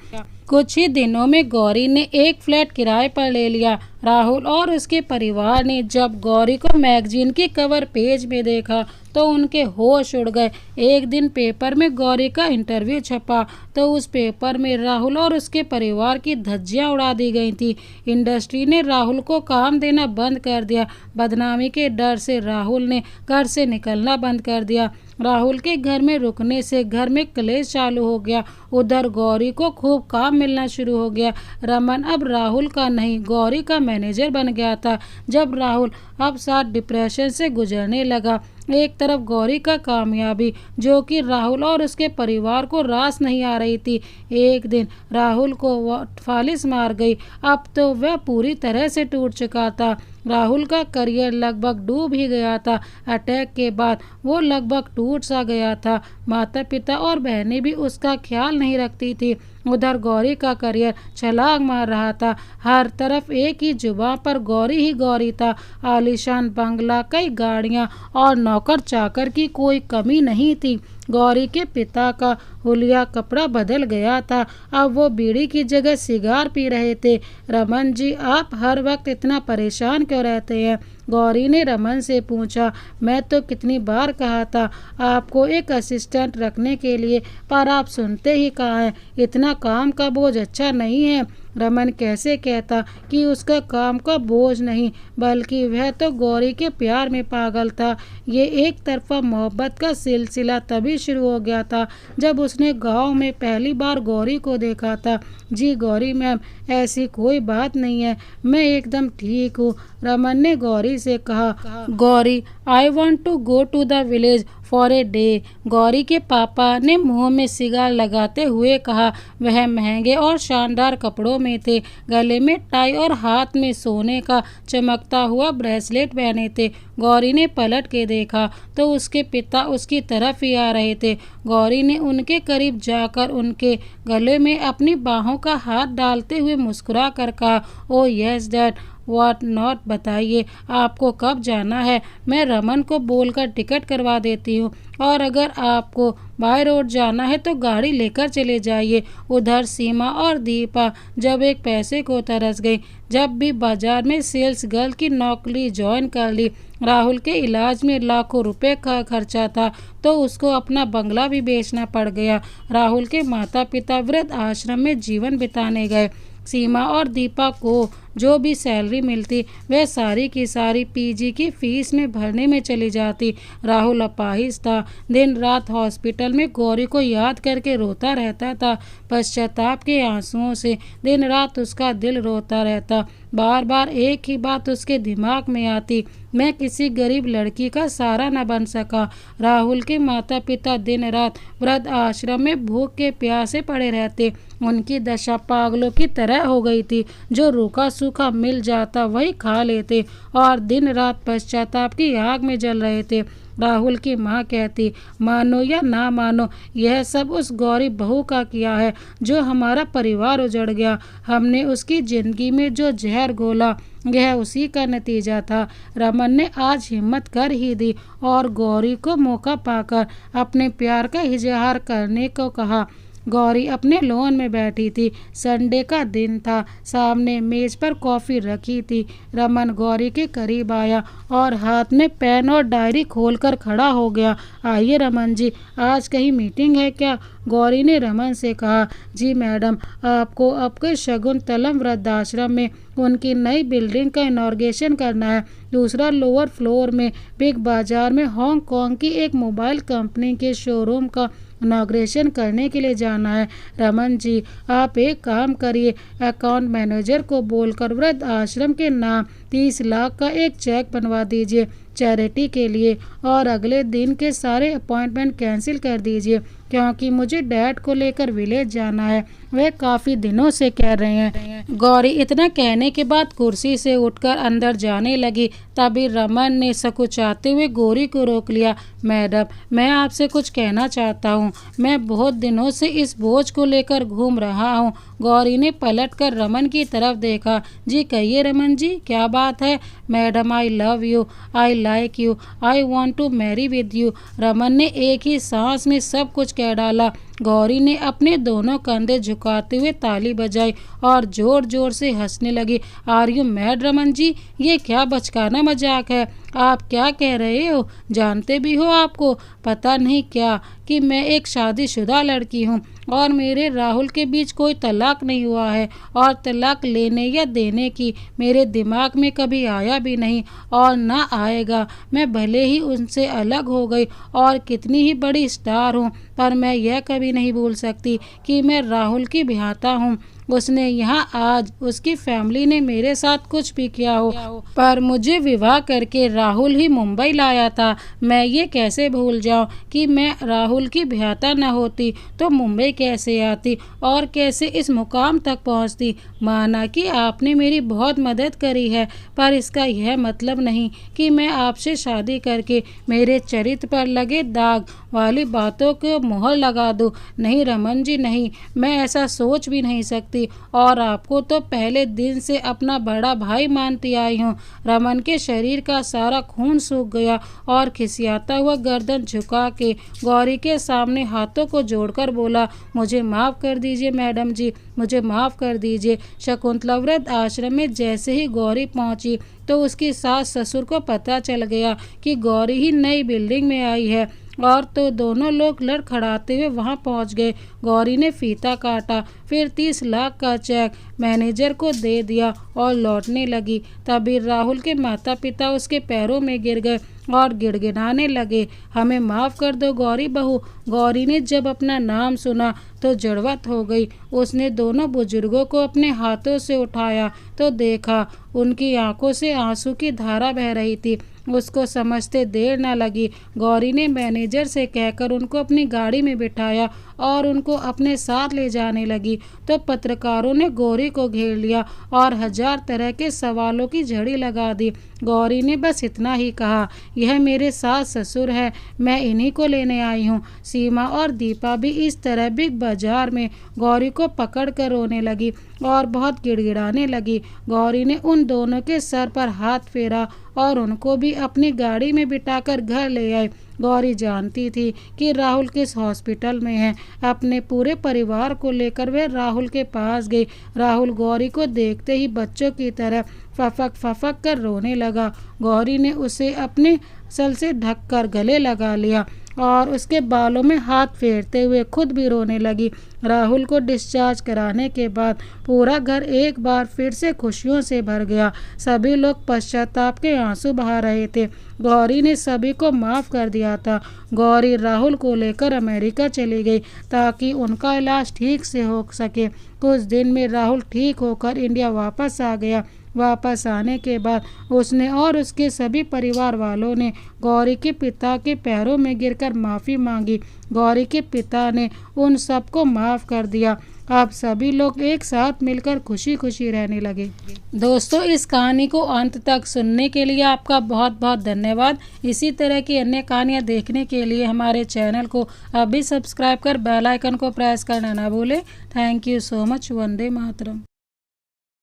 कुछ ही दिनों में गौरी ने एक फ्लैट किराए पर ले लिया। राहुल और उसके परिवार ने जब गौरी को मैगजीन की कवर पेज में देखा तो उनके होश उड़ गए। एक दिन पेपर में गौरी का इंटरव्यू छपा तो उस पेपर में राहुल और उसके परिवार की धज्जियां उड़ा दी गई थी। इंडस्ट्री ने राहुल को काम देना बंद कर दिया। बदनामी के डर से राहुल ने घर से निकलना बंद कर दिया। राहुल के घर में रुकने से घर में क्लेश चालू हो गया। उधर गौरी को खूब काम मिलना शुरू हो गया। रमन अब राहुल का नहीं, गौरी का मैनेजर बन गया था। जब राहुल अब साथ डिप्रेशन से गुजरने लगा, एक तरफ गौरी का कामयाबी जो कि राहुल और उसके परिवार को रास नहीं आ रही थी। एक दिन राहुल को वह फालिस मार गई। अब तो वह पूरी तरह से टूट चुका था। राहुल का करियर लगभग डूब ही गया था। अटैक के बाद वो लगभग टूट सा गया था। माता पिता और बहनें भी उसका ख्याल नहीं रखती थी। उधर गौरी का करियर छलांग मार रहा था। हर तरफ एक ही जुबान पर गौरी ही गौरी था। आलीशान बंगला, कई गाड़ियां और नौकर चाकर की कोई कमी नहीं थी। गौरी के पिता का हुलिया कपड़ा बदल गया था। अब वो बीड़ी की जगह सिगार पी रहे थे। रमन जी, आप हर वक्त इतना परेशान क्यों रहते हैं? गौरी ने रमन से पूछा। मैं तो कितनी बार कहा था आपको एक असिस्टेंट रखने के लिए, पर आप सुनते ही कहाँ हैं। इतना काम का बोझ अच्छा नहीं है। रमन कैसे कहता कि उसका काम का बोझ नहीं, बल्कि वह तो गौरी के प्यार में पागल था। ये एक तरफा मोहब्बत का सिलसिला तभी शुरू हो गया था जब उसने गांव में पहली बार गौरी को देखा था। जी गौरी मैम, ऐसी कोई बात नहीं है, मैं एकदम ठीक हूँ, रमन ने गौरी से कहा। Gauri, I want to go to the village for a day. Gauri के पापा ने मुंह में सिगार लगाते हुए कहा। वह महंगे और शानदार कपड़ों में थे, गले में टाई और हाथ में सोने का चमकता हुआ ब्रेसलेट पहने थे। गौरी ने पलट के देखा तो उसके पिता उसकी तरफ ही आ रहे थे। गौरी ने उनके करीब जाकर उनके गले में अपनी बाहों का हाथ डालते हुए मुस्कुरा कर कहा, ओ यस डैड, व्हाट नॉट, बताइए आपको कब जाना है? मैं रमन को बोलकर टिकट करवा देती हूँ, और अगर आपको बाय रोड जाना है तो गाड़ी लेकर चले जाइए। उधर सीमा और दीपा जब एक पैसे को तरस गई। जब भी बाजार में सेल्स गर्ल की नौकरी ज्वाइन कर ली, राहुल के इलाज में लाखों रुपए का खर्चा था, तो उसको अपना बंगला भी बेचना पड़ गया। राहुल के माता पिता वृद्ध आश्रम में जीवन बिताने गए। सीमा और दीपा को जो भी सैलरी मिलती वह सारी की सारी पीजी की फीस में भरने में चली जाती। राहुल अपाहिज था, दिन रात हॉस्पिटल में गौरी को याद करके रोता रहता था। पश्चाताप के आंसुओं से दिन रात उसका दिल रोता रहता। बार बार एक ही बात उसके दिमाग में आती, मैं किसी गरीब लड़की का सहारा न बन सका। राहुल के माता पिता दिन रात वृद्ध आश्रम में भूख के प्यासे पड़े रहते। उनकी दशा पागलों की तरह हो गई थी। जो रूखा सूखा मिल जाता वही खा लेते और दिन रात पश्चाताप की आग में जल रहे थे। राहुल की माँ कहती, मानो या ना मानो, यह सब उस गौरी बहू का किया है जो हमारा परिवार उजड़ गया। हमने उसकी जिंदगी में जो जहर घोला यह उसी का नतीजा था। रमन ने आज हिम्मत कर ही दी और गौरी को मौका पाकर अपने प्यार का इजहार करने को कहा। गौरी अपने लॉन में बैठी थी। संडे का दिन था। सामने मेज पर कॉफ़ी रखी थी। रमन गौरी के करीब आया और हाथ में पेन और डायरी खोलकर खड़ा हो गया। आइए रमन जी, आज कहीं मीटिंग है क्या? गौरी ने रमन से कहा। जी मैडम, आपको आपके शकुंतलम वृद्धाश्रम में उनकी नई बिल्डिंग का इनॉर्गेशन करना है। दूसरा लोअर फ्लोर में बिग बाजार में हांगकांग की एक मोबाइल कंपनी के शोरूम का इनॉग्रेशन करने के लिए जाना है। रमन जी, आप एक काम करिए, अकाउंट मैनेजर को बोलकर वृद्ध आश्रम के नाम 30 लाख का एक चेक बनवा दीजिए चैरिटी के लिए, और अगले दिन के सारे अपॉइंटमेंट कैंसिल कर दीजिए, क्योंकि मुझे डैड को लेकर विलेज जाना है। वे काफ़ी दिनों से कह रहे हैं। गौरी इतना कहने के बाद कुर्सी से उठकर अंदर जाने लगी। तभी रमन ने सकुचाते हुए गौरी को रोक लिया। मैडम, मैं आपसे कुछ कहना चाहता हूँ। मैं बहुत दिनों से इस बोझ को लेकर घूम रहा हूँ। गौरी ने पलटकर रमन की तरफ देखा। जी कहिए रमन जी, क्या बात है? Madam, I love you, I like you, I want to marry with you. Raman ने एक ही सांस में सब कुछ कह डाला। गौरी ने अपने दोनों कंधे झुकाते हुए ताली बजाई और जोर जोर से हंसने लगी। Are you mad Raman ji? ये क्या बचकाना मजाक है? आप क्या कह रहे हो? जानते भी हो आपको पता नहीं क्या कि मैं एक शादीशुदा लड़की हूँ और मेरे राहुल के बीच कोई तलाक नहीं हुआ है, और तलाक लेने या देने की मेरे दिमाग में कभी आया भी नहीं और ना आएगा। मैं भले ही उनसे अलग हो गई और कितनी ही बड़ी स्टार हूँ, पर मैं यह कभी नहीं भूल सकती कि मैं राहुल की भ्राता हूँ। उसने यहाँ आज उसकी फैमिली ने मेरे साथ कुछ भी किया हो, पर मुझे विवाह करके राहुल ही मुंबई लाया था। मैं ये कैसे भूल जाऊँ कि मैं राहुल की भ्राता न होती तो मुंबई कैसे आती और कैसे इस मुकाम तक पहुँचती। माना कि आपने मेरी बहुत मदद करी है, पर इसका यह मतलब नहीं कि मैं आपसे शादी करके मेरे चरित्र पर लगे दाग वाली बातों को मोहर लगा दूँ। नहीं रमन जी, नहीं, मैं ऐसा सोच भी नहीं सकती, और आपको तो पहले दिन से अपना बड़ा भाई मानती आई हूँ। रमन के शरीर का सारा खून सूख गया और खिसियाता हुआ गर्दन झुका के गौरी के सामने हाथों को जोड़कर बोला, मुझे माफ़ कर दीजिए मैडम जी, मुझे माफ़ कर दीजिए। शकुंतला वृद्ध आश्रम में जैसे ही गौरी पहुंची तो उसकी सास ससुर को पता चल गया कि गौरी ही नई बिल्डिंग में आई है, और तो दोनों लोग लड़खड़ाते हुए वहां पहुंच गए। गौरी ने फीता काटा, फिर 30 लाख का चेक मैनेजर को दे दिया और लौटने लगी। तभी राहुल के माता पिता उसके पैरों में गिर गए और गिड़गिड़ाने लगे, हमें माफ़ कर दो गौरी बहू। गौरी ने जब अपना नाम सुना तो जड़वत हो गई। उसने दोनों बुजुर्गों को अपने हाथों से उठाया तो देखा उनकी आंखों से आंसू की धारा बह रही थी। उसको समझते देर न लगी। गौरी ने मैनेजर से कहकर उनको अपनी गाड़ी में बिठाया और उनको अपने साथ ले जाने लगी तो पत्रकारों ने गौरी को घेर लिया और 1000 तरह के सवालों की झड़ी लगा दी। गौरी ने बस इतना ही कहा, यह मेरे सास ससुर है, मैं इन्हीं को लेने आई हूँ। सीमा और दीपा भी इस तरह बिग बाजार में गौरी को पकड़ कर रोने लगी और बहुत गिड़गिड़ाने लगी। गौरी ने उन दोनों के सर पर हाथ फेरा और उनको भी अपनी गाड़ी में बिठाकर घर ले आए। गौरी जानती थी कि राहुल किस हॉस्पिटल में है। अपने पूरे परिवार को लेकर वह राहुल के पास गई। राहुल गौरी को देखते ही बच्चों की तरह फफक कर रोने लगा। गौरी ने उसे अपने सल से ढककर गले लगा लिया और उसके बालों में हाथ फेरते हुए खुद भी रोने लगी। राहुल को डिस्चार्ज कराने के बाद पूरा घर एक बार फिर से खुशियों से भर गया। सभी लोग पश्चाताप के आंसू बहा रहे थे। गौरी ने सभी को माफ़ कर दिया था। गौरी राहुल को लेकर अमेरिका चली गई ताकि उनका इलाज ठीक से हो सके। कुछ दिन में राहुल ठीक होकर इंडिया वापस आ गया। वापस आने के बाद उसने और उसके सभी परिवार वालों ने गौरी के पिता के पैरों में गिरकर माफ़ी मांगी। गौरी के पिता ने उन सबको माफ़ कर दिया। अब सभी लोग एक साथ मिलकर खुशी खुशी रहने लगे। दोस्तों, इस कहानी को अंत तक सुनने के लिए आपका बहुत बहुत धन्यवाद। इसी तरह की अन्य कहानियाँ देखने के लिए हमारे चैनल को अभी सब्सक्राइब कर बेल आइकन को प्रेस करना ना भूलें। Thank you so much. Vande Mataram.